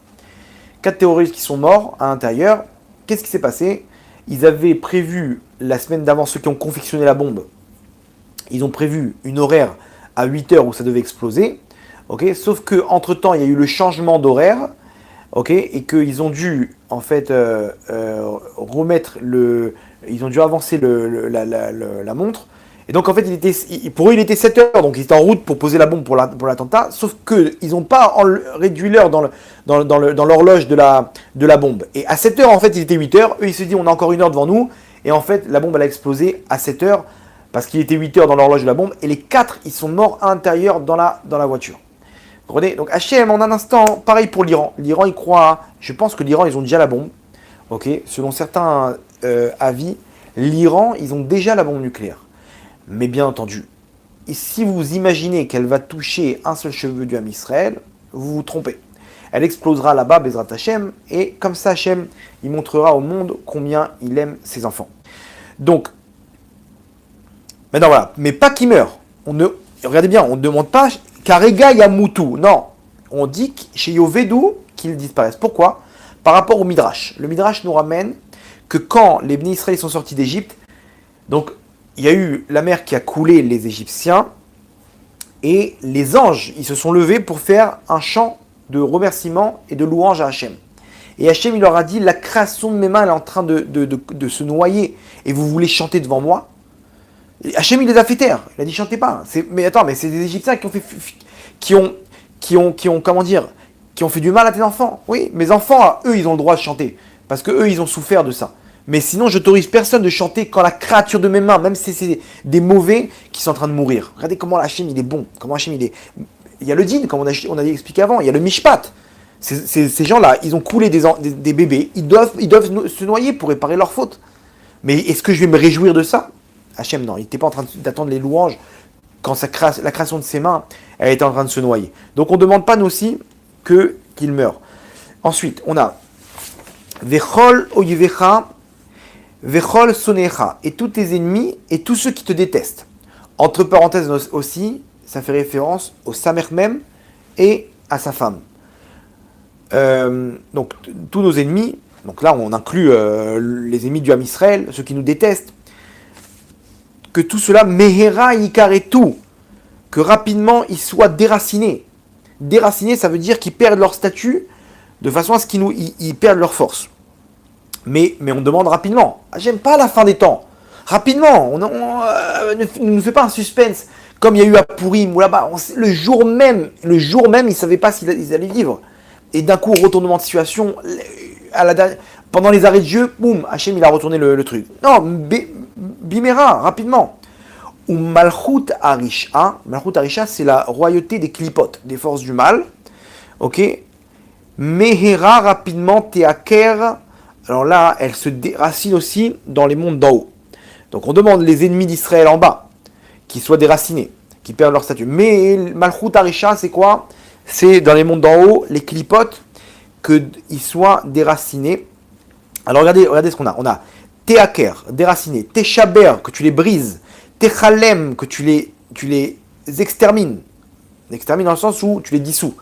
4 terroristes qui sont morts à l'intérieur. Qu'est-ce qui s'est passé? Ils avaient prévu, la semaine d'avant, ceux qui ont confectionné la bombe, ils ont prévu une horaire à 8 heures où ça devait exploser. Okay, sauf qu'entre-temps, il y a eu le changement d'horaire. Okay, et qu'ils ont dû, en fait, remettre ils ont dû avancer la montre. Et donc, en fait, pour eux, il était 7 heures, donc ils étaient en route pour poser la bombe pour l'attentat, sauf qu'ils n'ont pas réduit l'heure dans l'horloge de la bombe. Et à 7 heures, en fait, il était 8 heures. Eux, ils se disent, on a encore 1 heure devant nous. Et en fait, la bombe, elle a explosé à 7 heures, parce qu'il était 8 heures dans l'horloge de la bombe. Et les 4, ils sont morts à l'intérieur dans la voiture. Vous comprenez? Donc, Hachem, en un instant, pareil pour l'Iran. L'Iran, il croit, je pense que l'Iran, ils ont déjà la bombe. Ok, selon certains avis, l'Iran, ils ont déjà la bombe nucléaire. Mais bien entendu, si vous imaginez qu'elle va toucher un seul cheveu du Ham Israël, vous vous trompez. Elle explosera là-bas, Bezrat Hachem, et comme ça, Hachem, il montrera au monde combien il aime ses enfants. Donc, maintenant voilà, mais pas qu'il meure. Regardez bien, on ne demande pas Karega Yamutu. Non, on dit chez Yovedou qu'ils disparaissent. Pourquoi? Par rapport au Midrash. Le Midrash nous ramène que quand les Bnei Israël sont sortis d'Égypte, donc il y a eu la mer qui a coulé les Égyptiens, et les anges, ils se sont levés pour faire un chant de remerciement et de louange à Hachem. Et Hachem, il leur a dit, la création de mes mains, elle est en train de se noyer, et vous voulez chanter devant moi? Et Hachem, il les a fait taire. Il a dit, chantez pas. Mais attends, mais c'est des Égyptiens qui ont, comment dire, qui ont fait du mal à tes enfants. Oui, mes enfants, eux, ils ont le droit de chanter, parce que eux, ils ont souffert de ça. Mais sinon, je n'autorise personne de chanter quand la créature de mes mains, même si c'est des mauvais qui sont en train de mourir. Regardez comment Hachem, il est bon. Comment Hachem, il est... Il y a le din, comme on a expliqué avant. Il y a le mishpat. Ces gens-là, ils ont coulé des bébés. Ils doivent se noyer pour réparer leurs fautes. Mais est-ce que je vais me réjouir de ça? Hachem, non. Il n'était pas en train d'attendre les louanges quand la création de ses mains, elle était en train de se noyer. Donc, on ne demande pas, nous aussi, qu'il meure. Ensuite, on a Vechol oyevecha Vechol sonecha, et tous tes ennemis et tous ceux qui te détestent. Entre parenthèses aussi, ça fait référence au Samer même et à sa femme. Donc tous nos ennemis, donc là on inclut les ennemis du Ham Israël, ceux qui nous détestent, que tout cela, mehera ikaretu, que rapidement ils soient déracinés. Déracinés, ça veut dire qu'ils perdent leur statut de façon à ce qu'ils perdent leur force. Mais on demande rapidement. J'aime pas la fin des temps. Rapidement. Ne nous fait pas un suspense comme il y a eu à Purim ou là-bas. Le jour même, ils ne savaient pas s'ils allaient vivre. Et d'un coup, retournement de situation, pendant les arrêts de jeu, boum, Hachem, il a retourné le truc. Non, Bimera, rapidement. Ou Malchut Arisha. Malchut Arisha, c'est la royauté des clipotes, des forces du mal. Ok. Mehera, rapidement, Teaker. Alors là, elle se déracine aussi dans les mondes d'en haut. Donc on demande les ennemis d'Israël en bas, qui soient déracinés, qui perdent leur statut. Mais Malchut Arisha, c'est quoi? C'est dans les mondes d'en haut, les clipotes, qu'ils soient déracinés. Alors regardez ce qu'on a. On a Teaker, déraciné, Techaber, que tu les brises, Techalem, que tu les extermines. Extermines dans le sens où tu les dissous.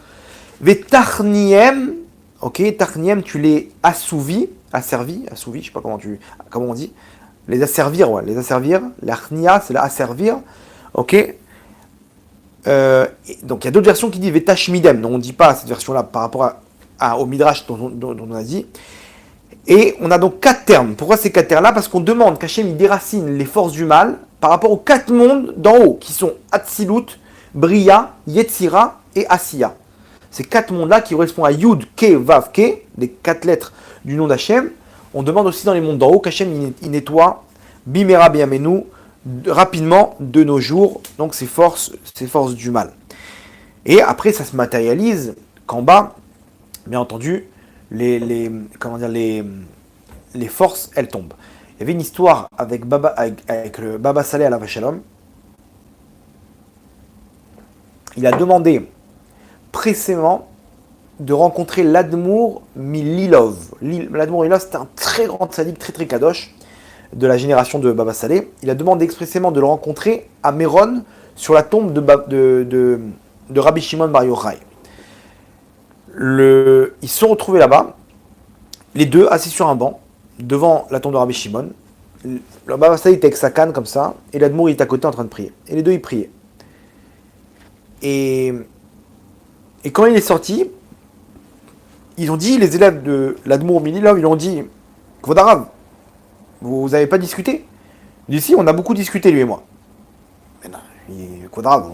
Vetarniem, ok, Tarniem, tu les assouvis, assouvis, je sais pas comment on dit, les asservir, ouais, les asservir, l'Arnia, c'est la asservir, ok. Donc il y a d'autres versions qui disent Vetashmidem, donc on ne dit pas cette version-là par rapport au Midrash dont on a dit. Et on a donc 4 termes. Pourquoi ces 4 termes-là? Parce qu'on demande qu'Hachem il déracine les forces du mal par rapport aux 4 mondes d'en haut, qui sont Atzilut, Bria, Yetzira et Asiya. Ces 4 mondes-là qui correspondent à Yud, Ke, Vav, Ke, les 4 lettres du nom d'Hachem. On demande aussi dans les mondes d'en haut qu'Hachem il nettoie Bimera Biyamenu rapidement de nos jours, donc ces forces du mal. Et après, ça se matérialise qu'en bas, bien entendu, les forces, elles tombent. Il y avait une histoire avec le Baba Saleh alav Shalom. Il a demandé précisément de rencontrer l'Admour Mililov. L'Admour Mililov, c'était un très grand tzaddik, très très kadosh de la génération de Baba Saleh. Il a demandé expressément de le rencontrer à Méron sur la tombe de Rabbi Shimon Bar Yochai. Ils se sont retrouvés là-bas les deux assis sur un banc, devant la tombe de Rabbi Shimon. Le Baba Sali était avec sa canne comme ça, et l'Admour il était à côté en train de prier. Et les deux ils priaient. Et quand il est sorti, ils ont dit, les élèves de l'Admour Minilov, ils ont dit, Kvod Harav, vous n'avez pas discuté? Il dit, si, on a beaucoup discuté, lui et moi. Mais non, Kvod Harav,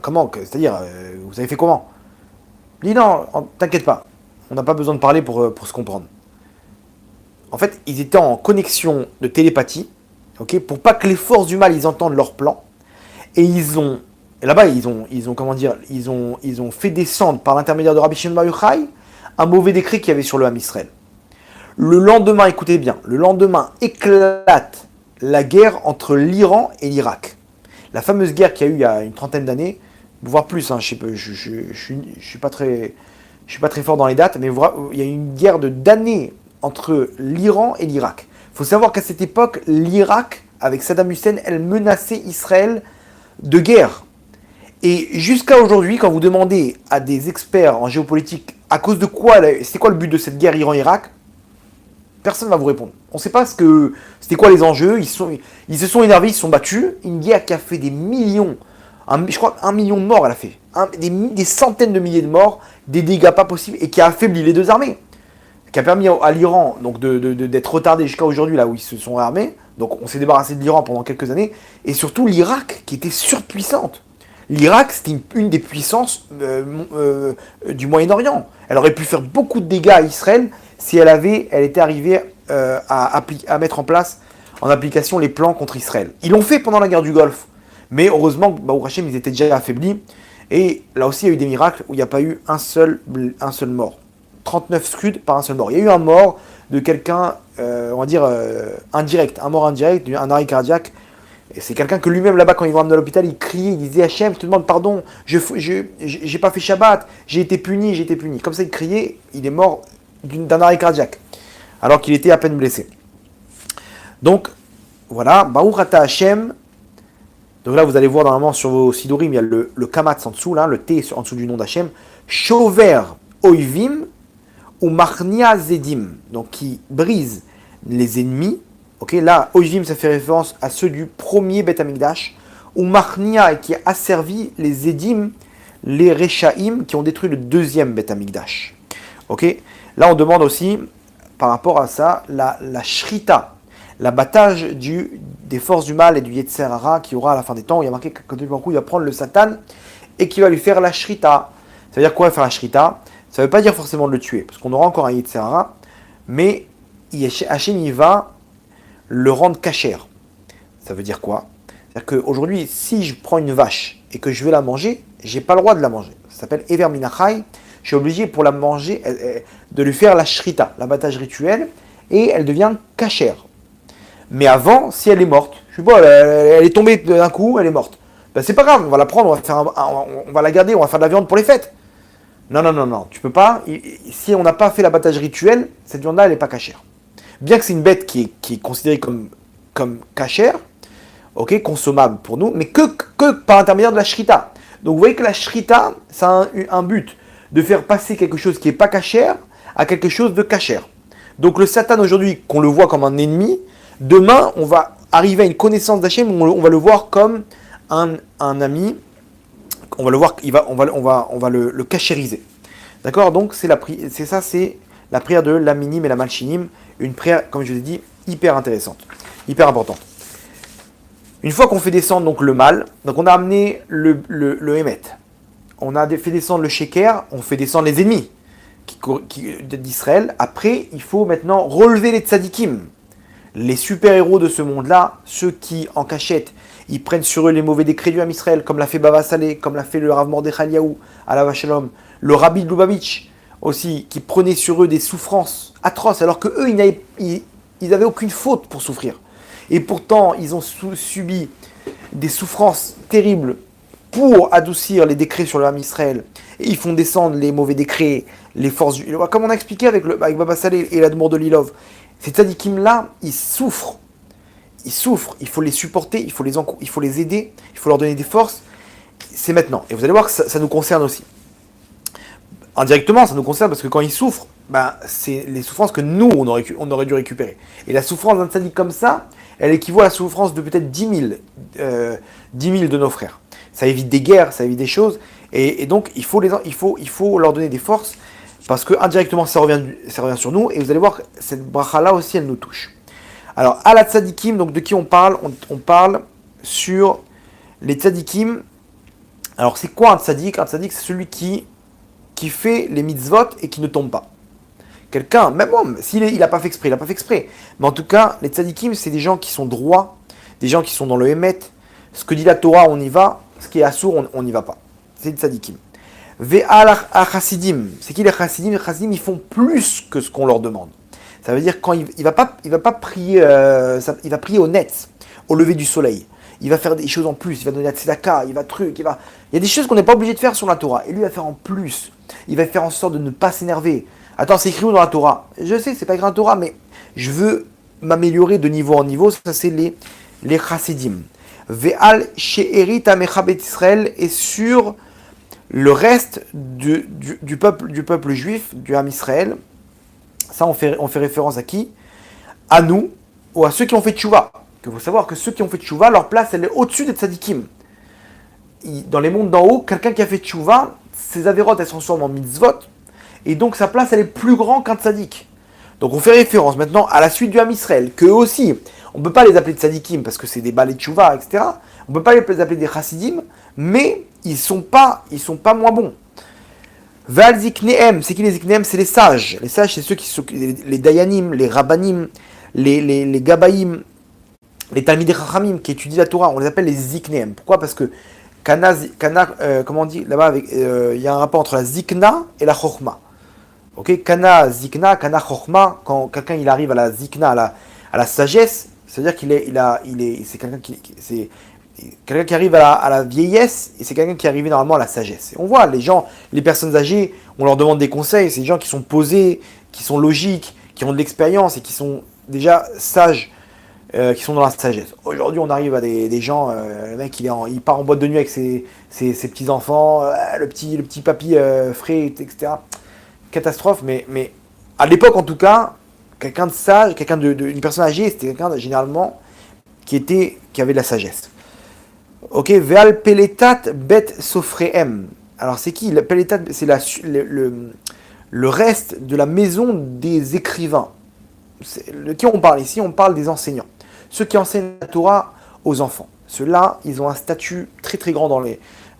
comment? C'est-à-dire, vous avez fait comment? Il dit, non, t'inquiète pas, on n'a pas besoin de parler pour se comprendre. En fait, ils étaient en connexion de télépathie, ok, pour pas que les forces du mal ils entendent leur plan. Et là-bas, ils ont fait descendre par l'intermédiaire de Rabbi Shimon Bar Yochai un mauvais décret qu'il y avait sur le Ham Israël. Le lendemain, écoutez bien, le lendemain éclate la guerre entre l'Iran et l'Irak. La fameuse guerre qu'il y a eu il y a une trentaine d'années, voire plus, hein, je suis pas très fort dans les dates, mais il y a eu une guerre d'années entre l'Iran et l'Irak. Il faut savoir qu'à cette époque, l'Irak, avec Saddam Hussein, elle menaçait Israël de guerre. Et jusqu'à aujourd'hui, quand vous demandez à des experts en géopolitique à cause de quoi, c'était quoi le but de cette guerre Iran-Irak, personne ne va vous répondre. On ne sait pas c'était quoi les enjeux, ils se sont énervés, ils se sont battus. Une guerre qui a fait des millions, je crois 1 million de morts elle a fait, des centaines de milliers de morts, des dégâts pas possibles, et qui a affaibli les deux armées. Qui a permis à l'Iran donc d'être retardé jusqu'à aujourd'hui, là où ils se sont armés. Donc on s'est débarrassé de l'Iran pendant quelques années. Et surtout l'Irak, qui était surpuissante. L'Irak, c'était une des puissances du Moyen-Orient. Elle aurait pu faire beaucoup de dégâts à Israël si elle était arrivée à mettre en application les plans contre Israël. Ils l'ont fait pendant la guerre du Golfe. Mais heureusement, Baruch Hashem, ils étaient déjà affaiblis. Et là aussi, il y a eu des miracles où il n'y a pas eu un seul mort. 39 scuds par un seul mort. Il y a eu un mort de quelqu'un, on va dire, indirect, un mort indirect, un arrêt cardiaque. Et c'est quelqu'un que lui-même, là-bas, quand il va ramener à l'hôpital, il criait, il disait, Hachem, je te demande pardon, j'ai pas fait Shabbat, j'ai été puni. Comme ça, il criait, il est mort d'un arrêt cardiaque, alors qu'il était à peine blessé. Donc, voilà, Baruch Ata Hachem. Donc là, vous allez voir normalement sur vos sidorim, il y a le kamatz en dessous, là, le T en dessous du nom d'Hachem. Shover Oivim ou Marnia Zedim, donc qui brise les ennemis. Ok, là, Oivim, ça fait référence à ceux du premier Beth Amikdash, ou Marnia, qui a asservi les Zedim, les Rechaim, qui ont détruit le deuxième Beth Amikdash. Ok, là, on demande aussi, par rapport à ça, la Shrita, l'abattage des forces du mal et du Yetzer Hara qui aura à la fin des temps. Il y a marqué que il va prendre le Satan et qu'il va lui faire la Shrita. Ça veut dire quoi faire la Shrita? Ça ne veut pas dire forcément de le tuer, parce qu'on aura encore un Yetzer Hara, mais Hachem il va le rendre cachère. Ça veut dire quoi? C'est-à-dire qu'aujourd'hui, si je prends une vache et que je veux la manger, j'ai pas le droit de la manger. Ça s'appelle Ever Minachai. Je suis obligé pour la manger de lui faire la Shrita, l'abattage rituel, et elle devient cachère. Mais avant, si elle est morte, je sais pas, elle est tombée d'un coup, elle est morte. Ben c'est pas grave, on va la prendre, on va la garder, on va faire de la viande pour les fêtes. Non, tu peux pas. Si on n'a pas fait l'abattage rituel, cette viande-là, elle n'est pas cachère. Bien que c'est une bête qui est considérée comme cachère, ok, consommable pour nous, mais que par l'intermédiaire de la shrita. Donc vous voyez que la shrita, ça a un but de faire passer quelque chose qui n'est pas cachère à quelque chose de cachère. Donc le Satan aujourd'hui, qu'on le voit comme un ennemi, demain, on va arriver à une connaissance d'Hachem, on va le voir comme un ami. On va le voir, on va le cachériser. D'accord? Donc c'est la prière de la minim et la malchinim, une prière, comme je vous ai dit, hyper intéressante, hyper importante. Une fois qu'on fait descendre donc le mal, donc on a amené le Hémet, on a fait descendre le Sheker, on fait descendre les ennemis d'Israël. Après, il faut maintenant relever les tzadikim, les super-héros de ce monde-là, ceux qui, en cachette, ils prennent sur eux les mauvais décrets du Ham Israël, comme l'a fait Bava Saleh, comme l'a fait le Rav Mordechai Eliaou, Alav Shalom, le Rabbi de Lubavitch aussi, qui prenait sur eux des souffrances atroces, alors qu'eux, ils n'avaient aucune faute pour souffrir. Et pourtant, ils ont subi des souffrances terribles pour adoucir les décrets sur le Ham Israël. Et ils font descendre les mauvais décrets, les forces du... Comme on a expliqué avec Baba Saleh et l'Admour de Lilov, ces tzadikim-là, ils souffrent, il faut les supporter, il faut les aider, il faut leur donner des forces. C'est maintenant. Et vous allez voir que ça nous concerne aussi. Indirectement, ça nous concerne parce que quand ils souffrent, ben, c'est les souffrances que nous, on aurait dû récupérer. Et la souffrance d'un tzaddik comme ça, elle équivaut à la souffrance de peut-être 10 000 de nos frères. Ça évite des guerres, ça évite des choses. Et donc, il faut leur donner des forces, parce que indirectement, ça revient sur nous. Et vous allez voir, cette bracha-là aussi, elle nous touche. Alors, à la tzadikim, donc de qui on parle? On parle sur les tzadikim. Alors, c'est quoi un tzadik? Un tzadik, c'est celui qui fait les mitzvot et qui ne tombe pas. Quelqu'un, même bon, il n'a pas fait exprès, il n'a pas fait exprès. Mais en tout cas, les tzadikim, c'est des gens qui sont droits, des gens qui sont dans le Hémet. Ce que dit la Torah, on y va. Ce qui est assourd, on n'y va pas. C'est les tzadikim. Ve'al chassidim. C'est qui les chassidim? Les chassidim, ils font plus que ce qu'on leur demande. Ça veut dire quand il va pas prier, il va prier au net, au lever du soleil. Il va faire des choses en plus. Il va donner la tzedaka, il y a des choses qu'on n'est pas obligé de faire sur la Torah. Et lui, il va faire en plus. Il va faire en sorte de ne pas s'énerver. Attends, c'est écrit où dans la Torah? Je sais, c'est pas écrit dans la Torah, mais je veux m'améliorer de niveau en niveau. Ça, c'est les chassidim. Ve'al she'erit amechabet Israël, et sur le reste du peuple juif, du Ham Israël. Ça, on fait référence à qui? À nous, ou à ceux qui ont fait tchouva. Il faut savoir que ceux qui ont fait tchouva, leur place, elle est au-dessus des tzadikim. Dans les mondes d'en haut, quelqu'un qui a fait tchouva, ses avérotes, elles se transforment en mitzvot, et donc sa place, elle est plus grande qu'un tzadik. Donc on fait référence maintenant à la suite du Ham Israël, qu'eux aussi, on ne peut pas les appeler tzadikim, parce que c'est des balais de tchouva, etc. On ne peut pas les appeler des chassidim, mais ils sont pas moins bons. Val zikneem, c'est qui les zikneem? C'est les sages. Les sages, c'est ceux qui sont les dayanim, les rabbanim, les gabaïm, les talmidei chachamim qui étudient la Torah. On les appelle les zikneem. Pourquoi? Parce que comment on dit là-bas, il y a un rapport entre la zikna et la chokhma. Ok, kana zikna, kana chokhma. Quand quelqu'un il arrive à la zikna, à la sagesse, c'est-à-dire c'est quelqu'un qui arrive à la vieillesse, et c'est quelqu'un qui est arrivé normalement à la sagesse. Et on voit, les personnes âgées, on leur demande des conseils, c'est des gens qui sont posés, qui sont logiques, qui ont de l'expérience et qui sont déjà sages, qui sont dans la sagesse. Aujourd'hui, on arrive à des gens, le mec il part en boîte de nuit avec ses petits-enfants, le petit papy frais, etc. Catastrophe, mais à l'époque en tout cas, quelqu'un de sage, une personne âgée, c'était quelqu'un généralement qui avait de la sagesse. Ok, Veal Peletat Bet Sofrehem. Alors c'est qui? Le Peletat, c'est le reste de la maison des écrivains. De qui on parle ici? On parle des enseignants. Ceux qui enseignent la Torah aux enfants. Ceux-là, ils ont un statut très très grand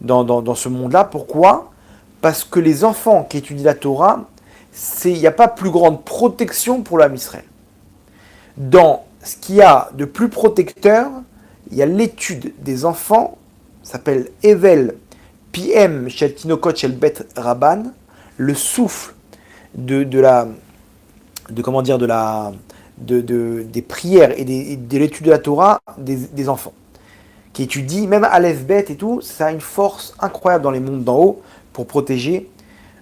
dans ce monde-là. Pourquoi? Parce que les enfants qui étudient la Torah, il n'y a pas plus grande protection pour l'âme Israël. Dans ce qu'il y a de plus protecteur, il y a l'étude des enfants, ça s'appelle Evel PM Shel Tinokot Shel Bet Rabban, le souffle des prières et de l'étude de la Torah des enfants, qui étudient, même Aleph Bet et tout, ça a une force incroyable dans les mondes d'en haut pour protéger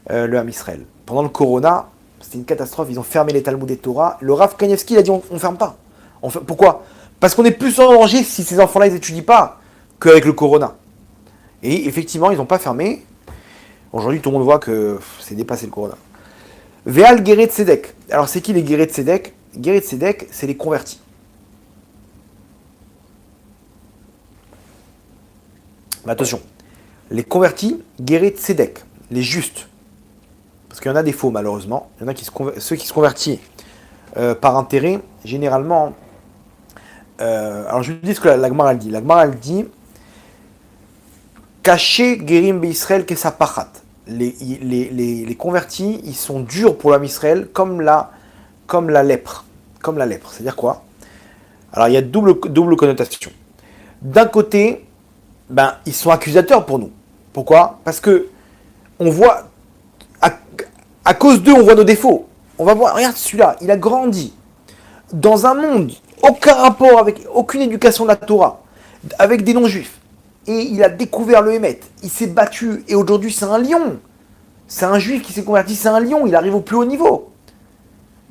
le Ham Israël. Pendant le Corona, c'était une catastrophe, ils ont fermé les Talmuds et Torah. Le Rav Kanievski, il a dit on ferme pas. Pourquoi? Parce qu'on est plus en danger si ces enfants-là, ils n'étudient pas qu'avec le Corona. Et effectivement, ils n'ont pas fermé. Aujourd'hui, tout le monde voit que c'est dépassé le Corona. Veal Geret Tzedek. Alors, c'est qui les Geret Tzedek? Geret Tzedek, c'est les convertis. Mais attention, les convertis, Geret Tzedek, les justes. Parce qu'il y en a des faux, malheureusement. Il y en a ceux qui se convertissent par intérêt, généralement. Alors je vous dis ce que la Gemara elle dit. La Gemara elle dit Caché Gerim Israël que sa pachat. Les convertis, ils sont durs pour l'homme Israël comme la lèpre. Comme la lèpre. C'est-à-dire quoi? Alors il y a double connotation. D'un côté, ils sont accusateurs pour nous. Pourquoi? Parce que on voit, à cause d'eux, on voit nos défauts. On va voir, regarde celui-là, il a grandi dans un monde, aucun rapport avec, aucune éducation de la Torah, avec des non-juifs. Et il a découvert le Hémet, il s'est battu, et aujourd'hui c'est un lion. C'est un juif qui s'est converti, c'est un lion, il arrive au plus haut niveau.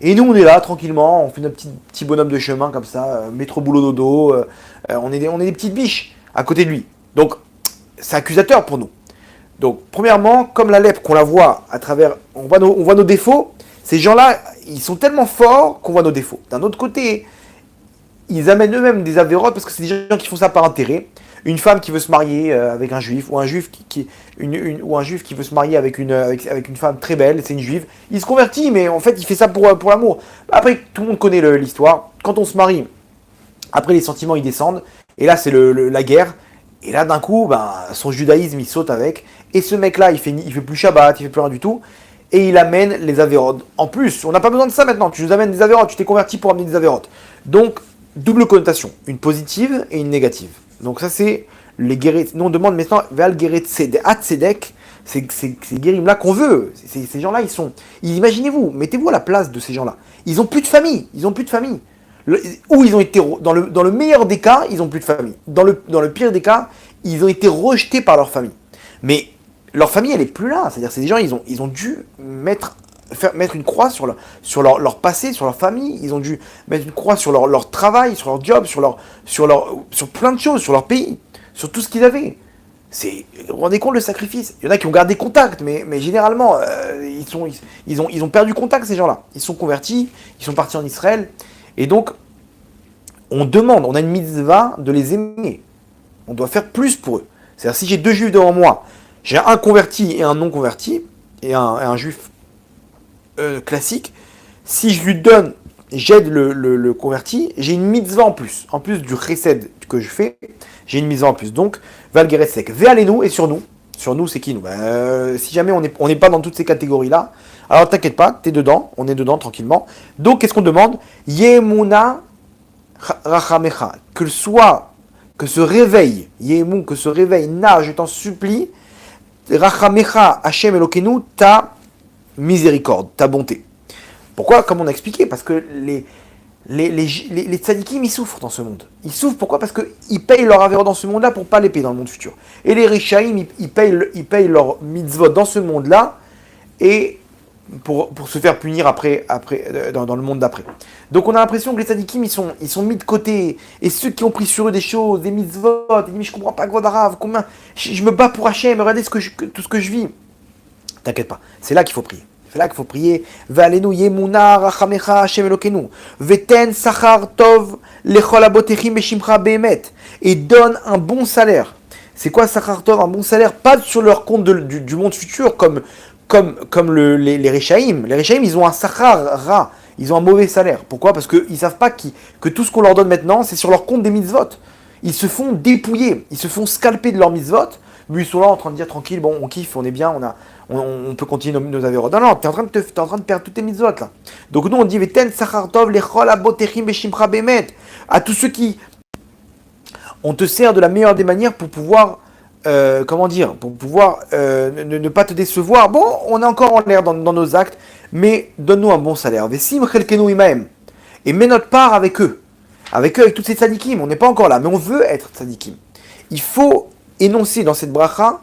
Et nous on est là, tranquillement, on fait notre petit bonhomme de chemin comme ça, métro boulot dodo, on est des petites biches à côté de lui. Donc, c'est accusateur pour nous. Donc, premièrement, comme la lèpre qu'on la voit à travers, on voit nos défauts, Ces gens-là, ils sont tellement forts qu'on voit nos défauts. D'un autre côté, ils amènent eux-mêmes des avérotes parce que c'est des gens qui font ça par intérêt. Une femme qui veut se marier avec un juif, ou un juif ou un juif qui veut se marier avec avec une femme très belle, c'est une juive. Il se convertit, mais en fait, il fait ça pour l'amour. Après, tout le monde connaît l'histoire. Quand on se marie, après les sentiments ils descendent, et là c'est la guerre. Et là d'un coup, ben, son judaïsme il saute avec. Et ce mec-là, il fait plus Shabbat, il fait plus rien du tout. Et il amène les avérotes. En plus, on n'a pas besoin de ça maintenant. Tu nous amènes des avérotes, tu t'es converti pour amener des avérotes. Donc, double connotation, une positive et une négative. Donc ça c'est les guéris. Nous on demande maintenant Val Guéret Tzedek, ces guérims-là qu'on veut. Ces gens-là, imaginez-vous, mettez-vous à la place de ces gens-là. Ils ont plus de famille, ou ils ont été, dans le meilleur des cas, ils ont plus de famille. Dans le pire des cas, ils ont été rejetés par leur famille. Mais leur famille, elle est plus là. C'est-à-dire, c'est des gens, ils ont dû mettre une croix sur leur passé, sur leur famille. Ils ont dû mettre une croix sur leur travail, sur leur job, sur plein de choses, sur leur pays, sur tout ce qu'ils avaient. Vous vous rendez compte le sacrifice? Il y en a qui ont gardé contact, mais généralement, ils ont perdu contact, ces gens-là. Ils sont convertis, ils sont partis en Israël. Et donc, on a une mitzvah de les aimer. On doit faire plus pour eux. C'est-à-dire, si j'ai deux juifs devant moi, j'ai un converti et un non converti, et un juif classique, si je lui donne, j'aide le converti, j'ai une mitzvah en plus du chesed que je fais, j'ai une mitzvah en plus. Donc, Valgueret Sek, Ve'alenu, et sur nous, c'est qui nous? Si jamais on n'est pas dans toutes ces catégories-là, alors t'inquiète pas, t'es dedans, on est dedans tranquillement. Donc, qu'est-ce qu'on demande? Yemuna Rachamecha, que se réveille, Yemun, que se réveille, Na, je t'en supplie, Rachamecha, Hashem Elokenu, ta miséricorde, ta bonté. Pourquoi? Comme on a expliqué, parce que les tzadikim, ils souffrent dans ce monde. Ils souffrent, pourquoi? Parce qu'ils payent leur avéro dans ce monde-là pour pas les payer dans le monde futur. Et les rishaïm, ils payent leur mitzvot dans ce monde-là, et pour se faire punir après dans le monde d'après. Donc on a l'impression que les tzadikim, ils sont mis de côté, et ceux qui ont pris sur eux des choses, des mitzvot, ils disent, mais je comprends pas, Gvodarav, combien, je me bats pour Hachem, regardez tout ce que je vis. T'inquiète pas, c'est là qu'il faut prier. C'est là qu'il faut prier. Ve'alenu yemuna rachamecha Hashem Elokenu. Veten sachar tov lechol abotechim beshimcha behemet. Et donne un bon salaire. C'est quoi sachar tov, un bon salaire? Pas sur leur compte du monde futur comme les Réchaïm. Les Réchaïm, ils ont un sachar ra. Ils ont un mauvais salaire. Pourquoi? Parce qu'ils ne savent pas que tout ce qu'on leur donne maintenant, c'est sur leur compte des mitzvot. Ils se font dépouiller. Ils se font scalper de leurs mitzvot. Mais ils sont là en train de dire tranquille, bon, on kiffe, on est bien, on peut continuer nos avéros. Non, non, t'es en train de perdre toutes tes mitzvot là. Donc nous on dit Veten sachar tov lechol abotechim beshimcha behemet. À tous ceux qui on te sert de la meilleure des manières pour pouvoir ne pas te décevoir. Bon, on est encore en l'air dans nos actes, mais donne-nous un bon salaire. Vesim chelkenu imahem. Et mets notre part avec eux, avec tous ces tzadikim. On n'est pas encore là, mais on veut être tzadikim. Il faut énoncer dans cette bracha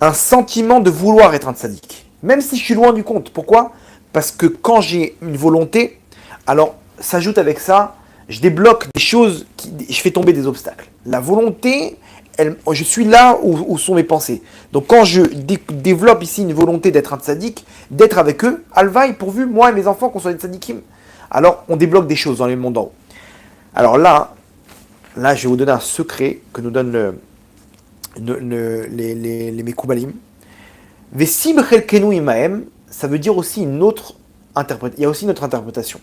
un sentiment de vouloir être un tzaddik. Même si je suis loin du compte. Pourquoi? Parce que quand j'ai une volonté, alors s'ajoute avec ça, je débloque des choses, je fais tomber des obstacles. La volonté, je suis là où sont mes pensées. Donc quand je développe ici une volonté d'être un tzaddik, d'être avec eux, alvaï, pourvu, moi et mes enfants, qu'on soit des tzaddikim, alors on débloque des choses dans les mondes en haut. Alors là, je vais vous donner un secret que nous donne les Mekoubalim. Vesim chelkenu imahem, ça veut dire aussi une autre interprétation. Il y a aussi une autre interprétation.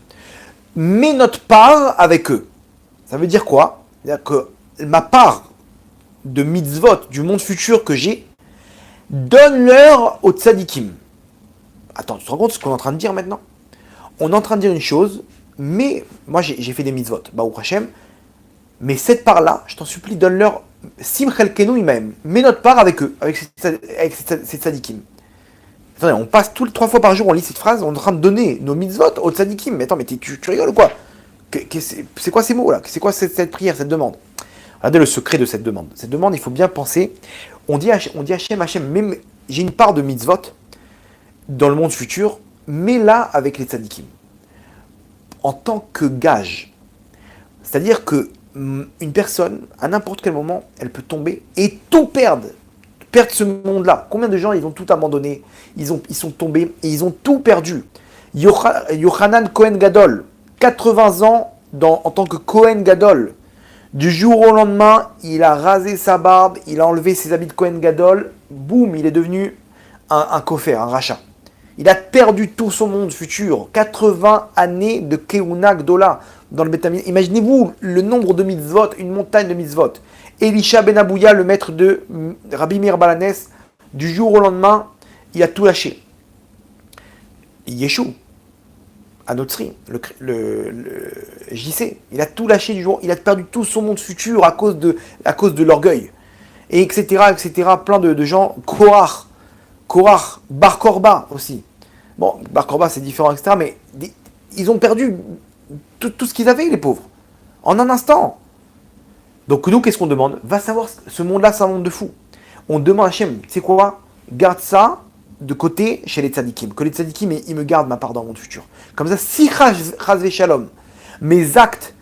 Mets notre part avec eux. Ça veut dire quoi? C'est-à-dire que ma part de mitzvot du monde futur que j'ai, donne-leur aux tzadikim. Attends, tu te rends compte de ce qu'on est en train de dire maintenant? On est en train de dire une chose, mais moi j'ai fait des mitzvot, Baruch Hashem, mais cette part-là, je t'en supplie, donne-leur sim chelkenu imahem. Mets notre part avec eux, avec ces tzadikim. Attendez, on passe 3 fois par jour, on lit cette phrase, on est en train de donner nos mitzvot aux tzadikim. Mais attends, mais tu rigoles ou quoi? C'est quoi ces mots-là? C'est quoi cette prière, cette demande? Regardez le secret de cette demande. Cette demande, il faut bien penser. On dit Hachem, même j'ai une part de mitzvot dans le monde futur, mais là avec les tzadikim. En tant que gage. C'est-à-dire que une personne, à n'importe quel moment, elle peut tomber et tout perdre ce monde-là. Combien de gens, ils ont tout abandonné, ils sont tombés et ils ont tout perdu. Yochanan Kohen Gadol, 80 ans en tant que Kohen Gadol. Du jour au lendemain, il a rasé sa barbe, il a enlevé ses habits de Kohen Gadol, boum, il est devenu un kofer, un rachat. Il a perdu tout son monde futur. 80 années de Keuna Gdola dans le Beth Amikdash. Imaginez-vous le nombre de mitzvot, une montagne de mitzvot. Elisha Ben Abouya, le maître de Rabbi Meir Balanes, du jour au lendemain, il a tout lâché. Yeshua, à Notri, le JC, il a tout lâché du jour, il a perdu tout son monde futur à cause de l'orgueil. Et etc., plein de gens, Korach, Bar Korba aussi. Bon, Bar Korba c'est différent, etc., mais ils ont perdu tout ce qu'ils avaient, les pauvres, en un instant. Donc nous, qu'est-ce qu'on demande? Va savoir, ce monde-là, c'est un monde de fou. On demande à Hachem, tu sais quoi? Garde ça de côté chez les tzadikim. Que les tzadikim, ils me gardent ma part dans le monde futur. Comme ça, si chas shalom, mes actes,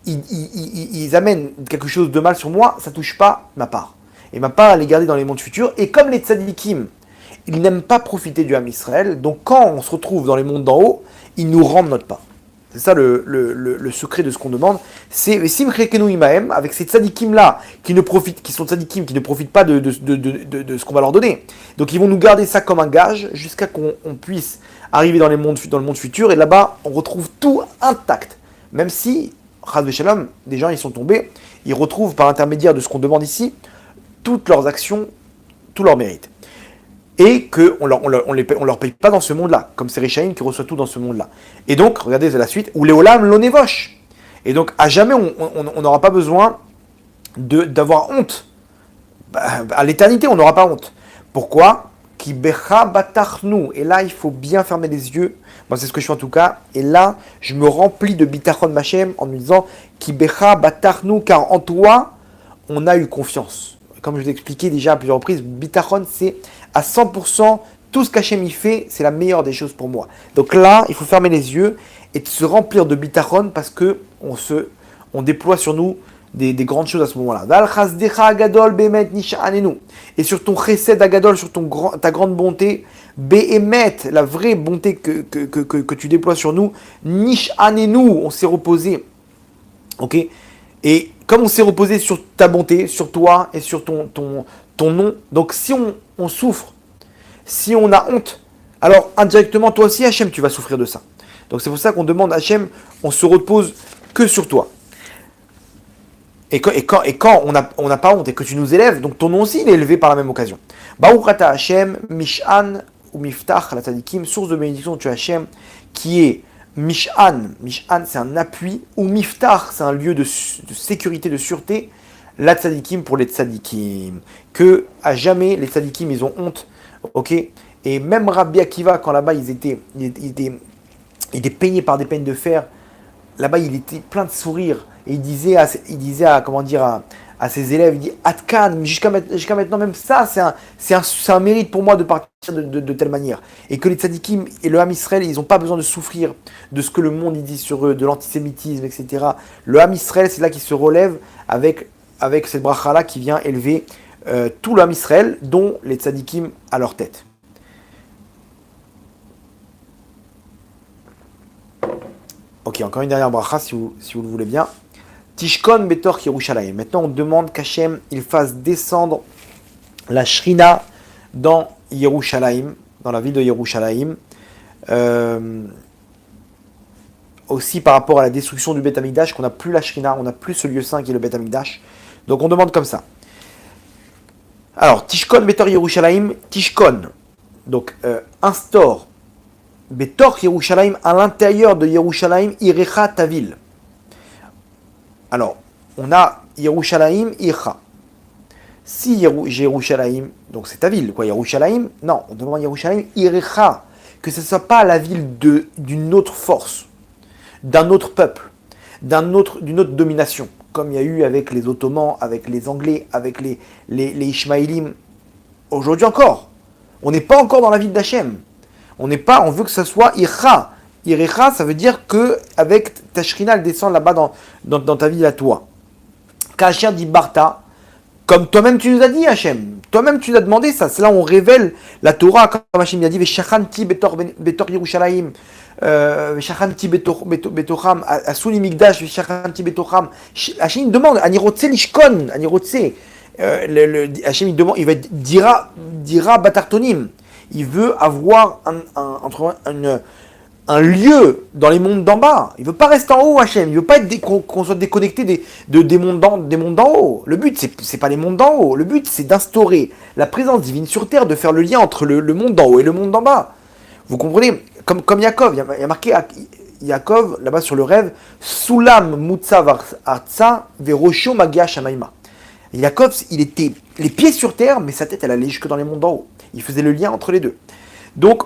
ils amènent quelque chose de mal sur moi, ça ne touche pas ma part. Et ma part, elle est gardée dans les mondes futurs. Et comme les tzadikim, ils n'aiment pas profiter du Ham Israël, donc quand on se retrouve dans les mondes d'en haut, ils nous rendent notre part. C'est ça le secret de ce qu'on demande. C'est Simchekenu Imahem, avec ces tzadikim-là, qui sont tzadikim, qui ne profitent pas de ce qu'on va leur donner. Donc ils vont nous garder ça comme un gage, jusqu'à qu'on puisse arriver dans le monde futur, et là-bas, on retrouve tout intact. Même si, Chas v'Shalom, des gens, ils sont tombés, ils retrouvent par l'intermédiaire de ce qu'on demande ici, toutes leurs actions, tout leur mérite. Et qu'on leur paye pas dans ce monde-là, comme c'est Réchaïm qui reçoit tout dans ce monde-là. Et donc, regardez la suite, ou Léolam l'onévoche. Et donc, à jamais, on n'aura pas besoin d'avoir honte. À l'éternité, on n'aura pas honte. Pourquoi? Ki becha batachnu. Et là, il faut bien fermer les yeux. Moi, c'est ce que je fais en tout cas. Et là, je me remplis de bitachon machem en me disant Ki becha batachnu, car en toi, on a eu confiance. Comme je vous ai expliqué déjà à plusieurs reprises, bitachon, c'est à 100%, tout ce qu'Hachem y fait, c'est la meilleure des choses pour moi. Donc là, il faut fermer les yeux et se remplir de bitachon parce que on déploie sur nous des grandes choses à ce moment-là. Et sur ton chesed agadol, sur ta grande bonté, behemet, la vraie bonté que tu déploies sur nous, nish anenu, on s'est reposé. Ok? Et comme on s'est reposé sur ta bonté, sur toi et sur ton nom, donc si on souffre, si on a honte, alors indirectement, toi aussi, Hachem, tu vas souffrir de ça. Donc c'est pour ça qu'on demande à Hachem, on se repose que sur toi. Et quand on n'a pas honte et que tu nous élèves, donc ton nom aussi, il est élevé par la même occasion. Baruch ata Hachem, Mish'an ou Miftach, la tzadikim, source de bénédiction de tu Hachem, qui est Mish'an. Mish'an, c'est un appui, ou Miftach, c'est un lieu de sécurité, de sûreté. La tzadikim pour les tzadikim. Que à jamais les tzadikim ils ont honte, ok? Et même Rabbi Akiva, quand là-bas il était peigné par des peines de fer, là-bas il était plein de sourires. Et il disait à ses élèves, il dit Atkan, jusqu'à maintenant même ça, c'est un mérite pour moi de partir de telle manière. Et que les tzadikim et le Ham Israël, ils n'ont pas besoin de souffrir de ce que le monde il dit sur eux, de l'antisémitisme, etc. Le Ham Israël, c'est là qu'il se relève avec cette bracha-là qui vient élever tout le Ham Israël, dont les tzadikim à leur tête. Ok, encore une dernière bracha si vous le voulez bien. Tishkon betor Yerushalayim. Maintenant, on demande qu'Hachem il fasse descendre la Shrina dans Yerushalayim, dans la ville de Yerushalayim. Aussi par rapport à la destruction du Beth Amikdash, qu'on n'a plus la Shrina, on n'a plus ce lieu saint qui est le Beth Amikdash. Donc on demande comme ça. Alors, Tishkon betor Yerushalayim, Tishkon. Donc, instaure betor Yerushalayim, à l'intérieur de Yerushalayim, Irecha ta ville. Alors, on a Yerushalayim, Irecha. Si Yerushalayim, donc c'est ta ville, quoi, Yerushalayim, non, on demande Yerushalayim, Irecha, que ce ne soit pas la ville d'une autre force, d'un autre peuple, d'une autre domination, comme il y a eu avec les Ottomans, avec les Anglais, avec les Ishmaélim. Aujourd'hui encore, on n'est pas encore dans la ville d'Hachem. On veut que ce soit Irecha. Irecha, ça veut dire que avec ta Shrina, elle descend là-bas dans ta ville à toi. Kachir dit Barta, comme toi-même tu nous as dit, Hachem, toi-même tu l'as demandé ça. C'est là où on révèle la Torah, comme Hachem a dit, Veshachanti betor Yerushalayim, Veshachanti betoram, Asuni Migdash, Veshachanti betoram. Hachem demande, Anirotse lishkon, Anirotse. Hachem il demande, il va dira Batartonim. Il veut avoir un lieu dans les mondes d'en bas. Il veut pas rester en haut, Hachem. Il veut pas qu'on soit déconnecté des mondes d'en haut. Le but, c'est pas les mondes d'en haut. Le but, c'est d'instaurer la présence divine sur terre, de faire le lien entre le monde d'en haut et le monde d'en bas. Vous comprenez? Comme Yaakov, il y a marqué Yaakov, là-bas sur le rêve, Sulam Mutsav Artsa Verosho Magia Shamaima. Yaakov, il était les pieds sur terre, mais sa tête, elle allait jusque dans les mondes d'en haut. Il faisait le lien entre les deux. Donc,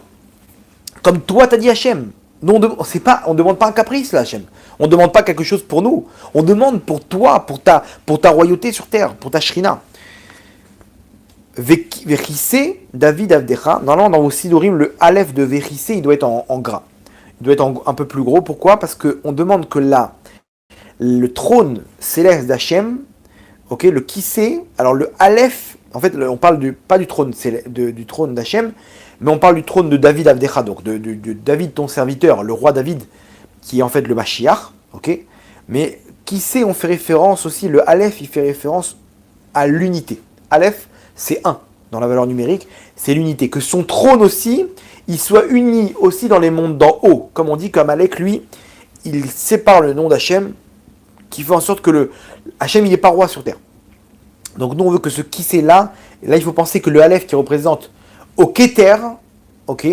comme toi, t'as dit Hachem, nous, on ne demande pas un caprice, là, Hachem. On ne demande pas quelque chose pour nous. On demande pour toi, pour ta royauté sur terre, pour ta shrina. Vechissé, David Avdecha. Normalement, dans vos sidorim, le Aleph de Vechissé, il doit être en gras. Il doit être un peu plus gros. Pourquoi? Parce qu'on demande que là, le trône céleste d'Hachem, ok, le Kissé, alors le Aleph, en fait, on parle pas du trône, du trône d'Hachem, mais on parle du trône de David Avdecha, donc de David ton serviteur, le roi David, qui est en fait le Mashiach, ok. Mais Kissé, on fait référence aussi, le Aleph, il fait référence à l'unité. Aleph, c'est 1 dans la valeur numérique, c'est l'unité. Que son trône aussi, il soit uni aussi dans les mondes d'en haut. Comme on dit, comme Alec, lui, il sépare le nom d'Hachem, qui fait en sorte que le Hachem, il n'est pas roi sur terre. Donc nous, on veut que ce Kissé là, il faut penser que le Aleph qui représente au Keter, ok,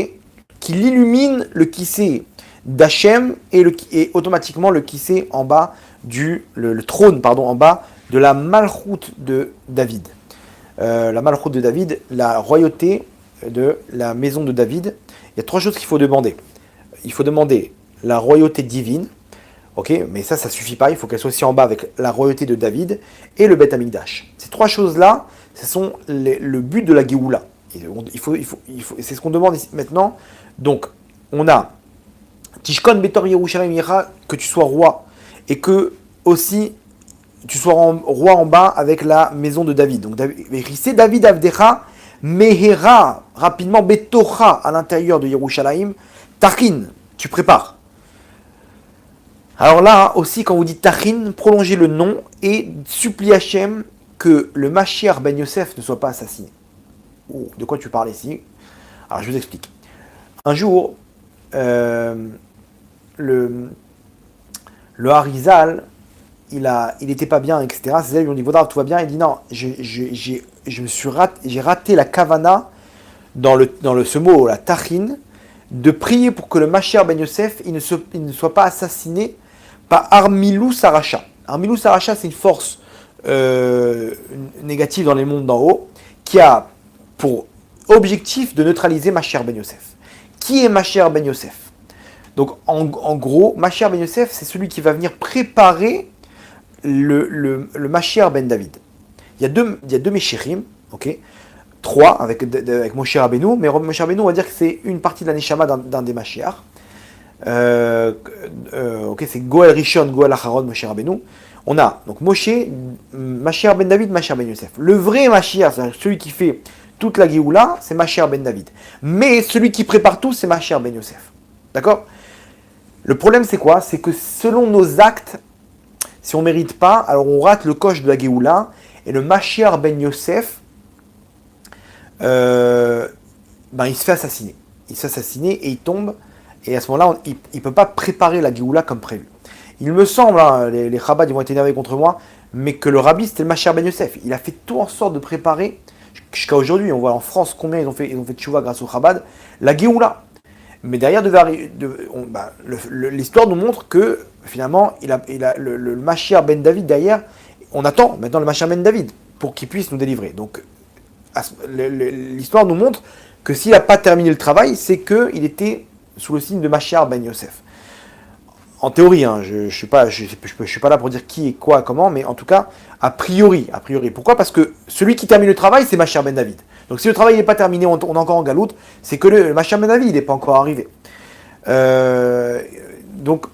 qui illumine le Kissé d'Hachem et automatiquement le Kissé en bas le trône, pardon, en bas de la Malchoute de David. La Malchoute de David, la royauté de la maison de David. Il y a 3 choses qu'il faut demander. Il faut demander la royauté divine, ok, mais ça suffit pas. Il faut qu'elle soit aussi en bas avec la royauté de David et le Beth Amikdash. Ces 3 choses-là, ce sont le but de la Géoula. C'est ce qu'on demande ici maintenant. Donc, on a Tishkon Betor Yerushalayim Yira, que tu sois roi et que aussi tu sois roi en bas avec la maison de David. Donc, c'est David Avdecha, Mehera, rapidement, Betocha, à l'intérieur de Yerushalayim, Tachin, tu prépares. Alors là aussi, quand vous dites Tachin, prolongez le nom et supplie Hachem que le Mashiach ben Yosef ne soit pas assassiné. Oh, de quoi tu parles ici? Alors je vous explique. Un jour, le Harizal, il était pas bien, etc. Ses élèves lui ont dit, Vaudra, tout va bien. Il dit non, j'ai raté la kavana dans ce mot, la tachin, de prier pour que le Mashiach ben Yosef il ne soit pas assassiné par Armilou Saracha. Armilou Saracha, c'est une force négative dans les mondes d'en haut qui a pour objectif de neutraliser Mashiach ben Yosef. Qui est Mashiach ben Yosef? Donc en gros, Mashiach ben Yosef, c'est celui qui va venir préparer le Mashiach ben David. Il y a deux Meshirim, ok, 3 avec Moshe Rabbeinu, mais Moshe Rabbeinu, on va dire que c'est une partie de la Neshama d'un des Mashiach. Ok, c'est Goel Rishon, Goel Acharon, Moshe Rabbeinu. On a donc Moshe, Mashiach ben David, Mashiach ben Yosef. Le vrai Mashiach, c'est-à-dire celui qui fait toute la Géoula, c'est Mashiach ben David. Mais celui qui prépare tout, c'est Mashiach ben Yosef. D'accord? Le problème, c'est quoi? C'est que selon nos actes, si on ne mérite pas, alors on rate le coche de la Géoula, et le Mashiach ben Yosef, il se fait assassiner. Il se fait assassiner et il tombe, et à ce moment-là, il ne peut pas préparer la Géoula comme prévu. Il me semble, hein, les Chabad ils vont être énervés contre moi, mais que le rabbi c'était le Mashiach ben Yosef. Il a fait tout en sorte de préparer, jusqu'à aujourd'hui, on voit en France combien ils ont fait tchouva grâce au Chabad, la Géoula. Mais derrière, l'histoire nous montre que finalement, le Mashiach ben David derrière, on attend maintenant le Mashiach ben David pour qu'il puisse nous délivrer. Donc l'histoire nous montre que s'il n'a pas terminé le travail, c'est qu'il était sous le signe de Mashiach ben Yosef. En théorie, hein, je ne suis pas là pour dire qui et quoi, comment, mais en tout cas, a priori. Pourquoi? Parce que celui qui termine le travail, c'est Mashiach ben David. Donc si le travail n'est pas terminé, on est encore en galoute, c'est que le Mashiach ben David n'est pas encore arrivé. Donc,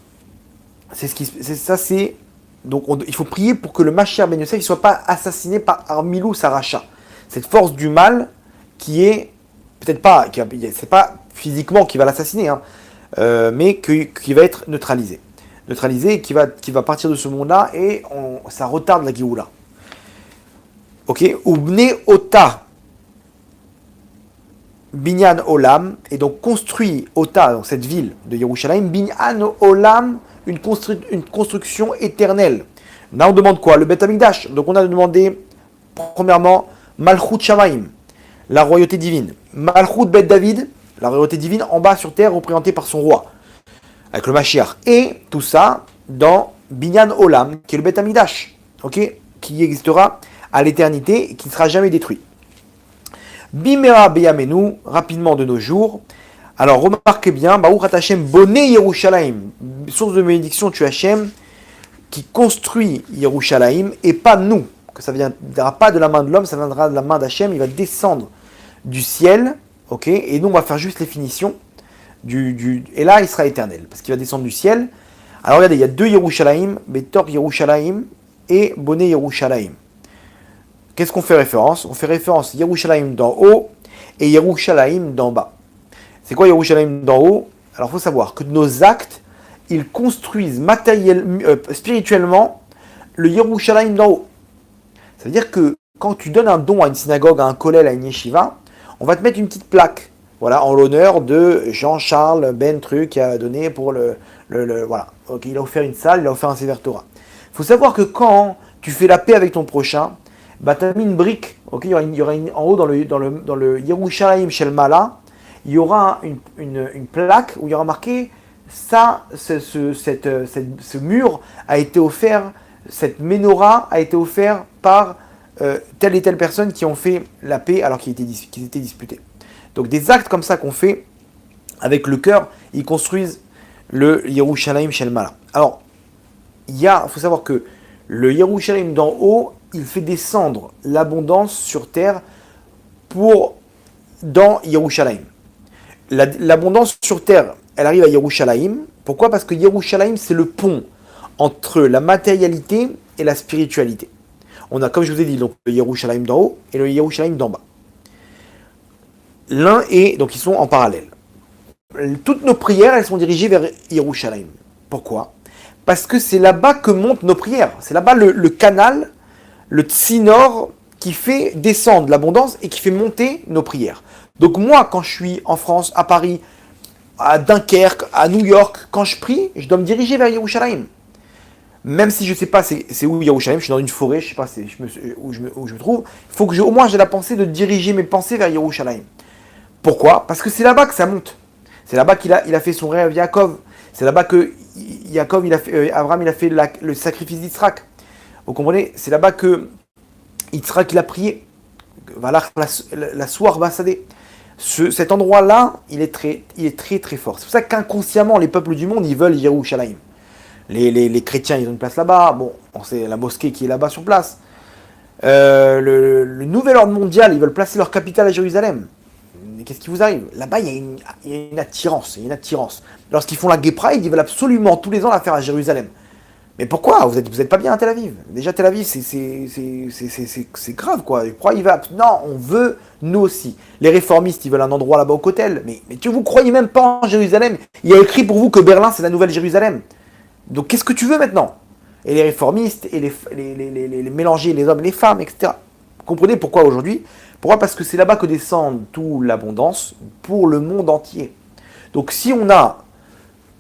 donc il faut prier pour que le Mashiach ben Yosef ne soit pas assassiné par Armilou Saracha. cette force du mal qui est peut-être pas, c'est pas physiquement qui va l'assassiner, hein, mais qui va être neutralisé. Neutralisé et qui va partir de ce monde-là et ça retarde la Géoula. Ok, Ubne Ota Binyan Olam, et donc construit Ota, donc cette ville de Yerushalayim, Binyan Olam, une construction éternelle. Là, on demande quoi? Le Beth Amikdash. Donc, on a demandé, premièrement, Malchut Shamaim, la royauté divine. Malchut Bet David, la royauté divine en bas sur terre, représentée par son roi, avec le Mashiach. Et tout ça dans Binyan Olam, qui est le Beth Amikdash, ok, qui existera à l'éternité et qui ne sera jamais détruit. Bimera Beyamenu, rapidement de nos jours. Alors, remarquez bien, Baruch Hashem Boné Yerushalayim, source de bénédiction, tu Hashem, qui construit Yerushalayim et pas nous. Que ça ne viendra pas de la main de l'homme, ça viendra de la main d'Hachem, il va descendre du ciel, ok, et nous on va faire juste les finitions, et là il sera éternel, parce qu'il va descendre du ciel. Alors regardez, il y a deux Yerushalayim, Betor Yerushalayim et Boné Yerushalayim. Qu'est-ce qu'on fait référence? On fait référence Yerushalayim d'en haut et Yerushalayim d'en bas. C'est quoi Yerushalayim d'en haut? Alors il faut savoir que nos actes, ils construisent spirituellement le Yerushalayim d'en haut. Ça veut dire que quand tu donnes un don à une synagogue, à un kollel, à une yeshiva, on va te mettre une petite plaque, voilà, en l'honneur de Jean-Charles Ben Truc qui a donné pour voilà. Okay, il a offert une salle, il a offert un Sefer Torah. Il faut savoir que quand tu fais la paix avec ton prochain, bah tu as mis une brique, okay, il y aura en haut dans le Yerushalayim Shel Mala, il y aura une plaque où il y aura marqué ça, ce mur a été offert, cette menorah a été offert par telle et telle personne qui ont fait la paix alors qu'ils étaient disputés. Donc des actes comme ça qu'on fait avec le cœur, ils construisent le Yerushalayim Shel Mala. Alors, il faut savoir que le Yerushalayim d'en haut, il fait descendre l'abondance sur terre dans Yerushalayim. L'abondance sur terre, elle arrive à Yerushalayim. Pourquoi? Parce que Yerushalayim, c'est le pont entre la matérialité et la spiritualité. On a, comme je vous ai dit, donc, le Yerushalayim d'en haut et le Yerushalayim d'en bas. Donc ils sont en parallèle. Toutes nos prières, elles sont dirigées vers Yerushalayim. Pourquoi? Parce que c'est là-bas que montent nos prières. C'est là-bas le canal, le tsinor qui fait descendre l'abondance et qui fait monter nos prières. Donc moi, quand je suis en France, à Paris, à Dunkerque, à New York, quand je prie, je dois me diriger vers Yerushalayim. Même si je ne sais pas c'est où Yerushalayim, je suis dans une forêt, je ne sais pas où je me trouve, il faut que au moins j'ai la pensée de diriger mes pensées vers Yerushalayim. Pourquoi? Parce que c'est là-bas que ça monte. C'est là-bas qu'il a fait son rêve Yaakov. C'est là-bas que Abraham il a fait le sacrifice d'Israël. Vous comprenez? C'est là-bas que Yitzhak il a prié. La soir basadé. Cet endroit-là, il est très très fort. C'est pour ça qu'inconsciemment, les peuples du monde, ils veulent Yerushalayim. Les chrétiens, ils ont une place là-bas. Bon, c'est la mosquée qui est là-bas sur place. Le nouvel ordre mondial, ils veulent placer leur capitale à Jérusalem. Mais qu'est-ce qui vous arrive? Là-bas, il y a une attirance. Lorsqu'ils font la Gay Pride, ils veulent absolument tous les ans la faire à Jérusalem. Mais pourquoi? Vous êtes pas bien à Tel Aviv. Déjà, Tel Aviv, c'est grave, quoi. Pourquoi il va? Non, on veut, nous aussi. Les réformistes, ils veulent un endroit là-bas au Kotel. Mais vous croyez même pas en Jérusalem? Il y a écrit pour vous que Berlin, c'est la nouvelle Jérusalem. Donc, qu'est-ce que tu veux maintenant? Et les réformistes, et les mélanger les hommes et les femmes, etc. Vous comprenez pourquoi aujourd'hui? Pourquoi? Parce que c'est là-bas que descend toute l'abondance pour le monde entier. Donc, si on a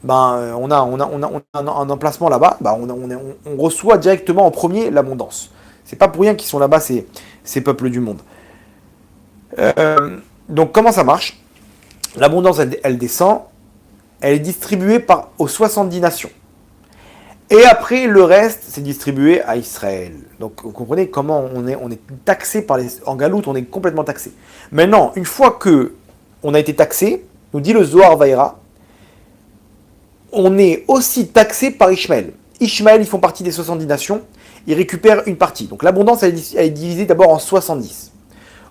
un emplacement là-bas, on reçoit directement en premier l'abondance. C'est pas pour rien qu'ils sont là-bas, ces peuples du monde. Donc comment ça marche? L'abondance, elle descend, elle est distribuée aux 70 nations. Et après, le reste, c'est distribué à Israël. Donc vous comprenez comment on est taxé en galoute, on est complètement taxé. Maintenant, une fois que on a été taxé, nous dit le Zohar Vaïra, on est aussi taxé par Ishmaël. Ishmaël, ils font partie des 70 nations, ils récupèrent une partie. Donc l'abondance, elle est divisée d'abord en 70.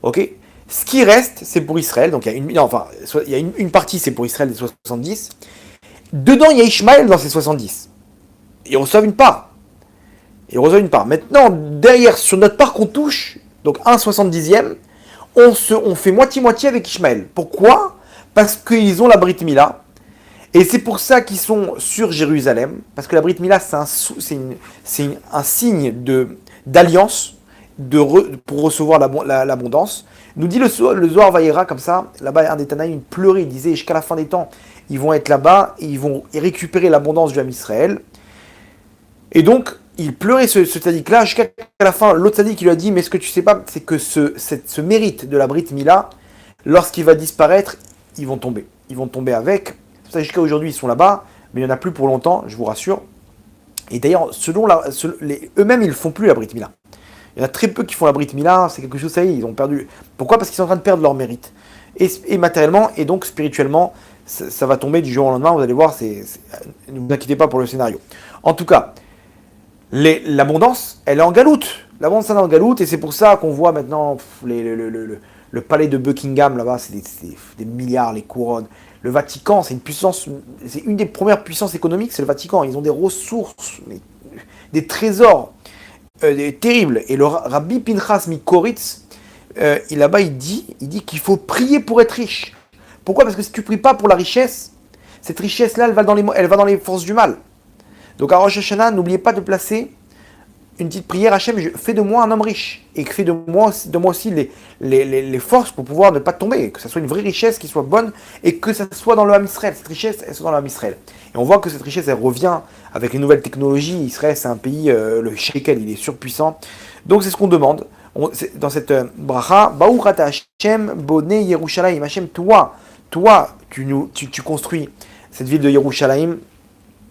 Ok? Ce qui reste, c'est pour Israël. Donc il y a une partie, c'est pour Israël des 70. Dedans, il y a Ishmaël dans ces 70. Ils reçoivent une part. Maintenant, derrière, sur notre part qu'on touche, donc un 70e, on fait moitié-moitié avec Ishmaël. Pourquoi? Parce qu'ils ont la Brit Mila. Et c'est pour ça qu'ils sont sur Jérusalem. Parce que la Brit Mila, c'est un signe d'alliance pour recevoir l'abondance. Nous dit le Zohar Vayera comme ça. Là-bas, un des Tanaïm pleurait. Il disait jusqu'à la fin des temps, ils vont être là-bas et ils vont récupérer l'abondance du Ham Israël. Et donc, il pleurait ce tzaddik-là jusqu'à la fin. L'autre tzaddik, il lui a dit, mais ce que tu sais pas, c'est que ce mérite de la Brit Mila, lorsqu'il va disparaître, ils vont tomber. Ils vont tomber avec. Ça, jusqu'à aujourd'hui, ils sont là-bas, mais il n'y en a plus pour longtemps, je vous rassure. Et d'ailleurs, eux-mêmes, ils ne font plus la Brit Mila. Il y en a très peu qui font la Brit Mila, c'est quelque chose, ça y est, ils ont perdu. Pourquoi? Parce qu'ils sont en train de perdre leur mérite. Et matériellement, et donc spirituellement, ça va tomber du jour au lendemain, vous allez voir, ne vous inquiétez pas pour le scénario. En tout cas, l'abondance, elle est en galoute. L'abondance, elle est en galoute, et c'est pour ça qu'on voit maintenant le palais de Buckingham, là-bas, c'est des milliards, les couronnes. Le Vatican, c'est une des premières puissances économiques, c'est le Vatican. Ils ont des ressources, des trésors terribles. Et le Rabbi Pinchas Mikoritz, là-bas, il dit qu'il faut prier pour être riche. Pourquoi? Parce que si tu ne pries pas pour la richesse, cette richesse-là, elle va dans les forces du mal. Donc à Rosh Hashanah, n'oubliez pas de placer une petite prière, Hachem, fais de moi un homme riche, et fais de moi aussi les forces pour pouvoir ne pas tomber, que ça soit une vraie richesse qui soit bonne, et que ça soit dans le Ham Israël, cette richesse, elle soit dans le Ham Israël. Et on voit que cette richesse, elle revient avec les nouvelles technologies. Israël, c'est un pays, le shekel, il est surpuissant. Donc c'est ce qu'on demande, dans cette bracha, Baruch ata Hachem, Bonei Yerushalayim, Hachem, toi, tu construis cette ville de Yerushalayim,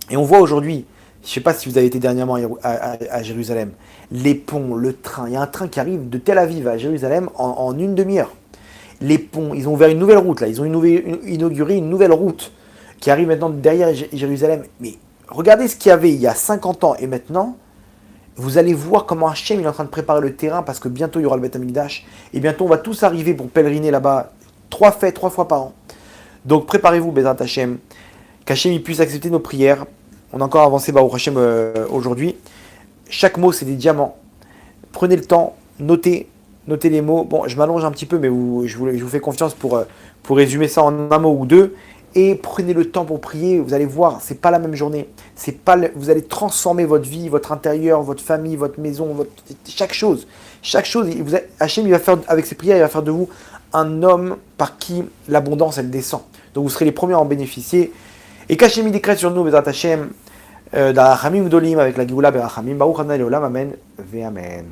et on voit aujourd'hui, je ne sais pas si vous avez été dernièrement à Jérusalem, les ponts, le train. Il y a un train qui arrive de Tel Aviv à Jérusalem en une demi-heure. Les ponts, ils ont ouvert une nouvelle route là. Ils ont inauguré une nouvelle route qui arrive maintenant derrière Jérusalem. Mais regardez ce qu'il y avait il y a 50 ans et maintenant. Vous allez voir comment Hachem il est en train de préparer le terrain parce que bientôt il y aura le Beth Amikdash. Et bientôt on va tous arriver pour pèleriner là-bas 3 fois par an. Donc préparez-vous, Bezrat Hachem. Qu'Hachem il puisse accepter nos prières. On a encore avancé Baruch Hashem aujourd'hui. Chaque mot, c'est des diamants. Prenez le temps, notez les mots. Bon, je m'allonge un petit peu, mais je vous fais confiance pour résumer ça en un mot ou deux. Et prenez le temps pour prier. Vous allez voir, c'est pas la même journée. Vous allez transformer votre vie, votre intérieur, votre famille, votre maison, chaque chose. Hachem, il va faire, avec ses prières, il va faire de vous un homme par qui l'abondance, elle descend. Donc vous serez les premiers à en bénéficier. Et qu'Hachem il décrète sur nous, Bezrat Hachem, d'Arachamim Gdolim avec la Géoula Berachamim, Baruch Adonai Leolam, Amen, Ve Amen.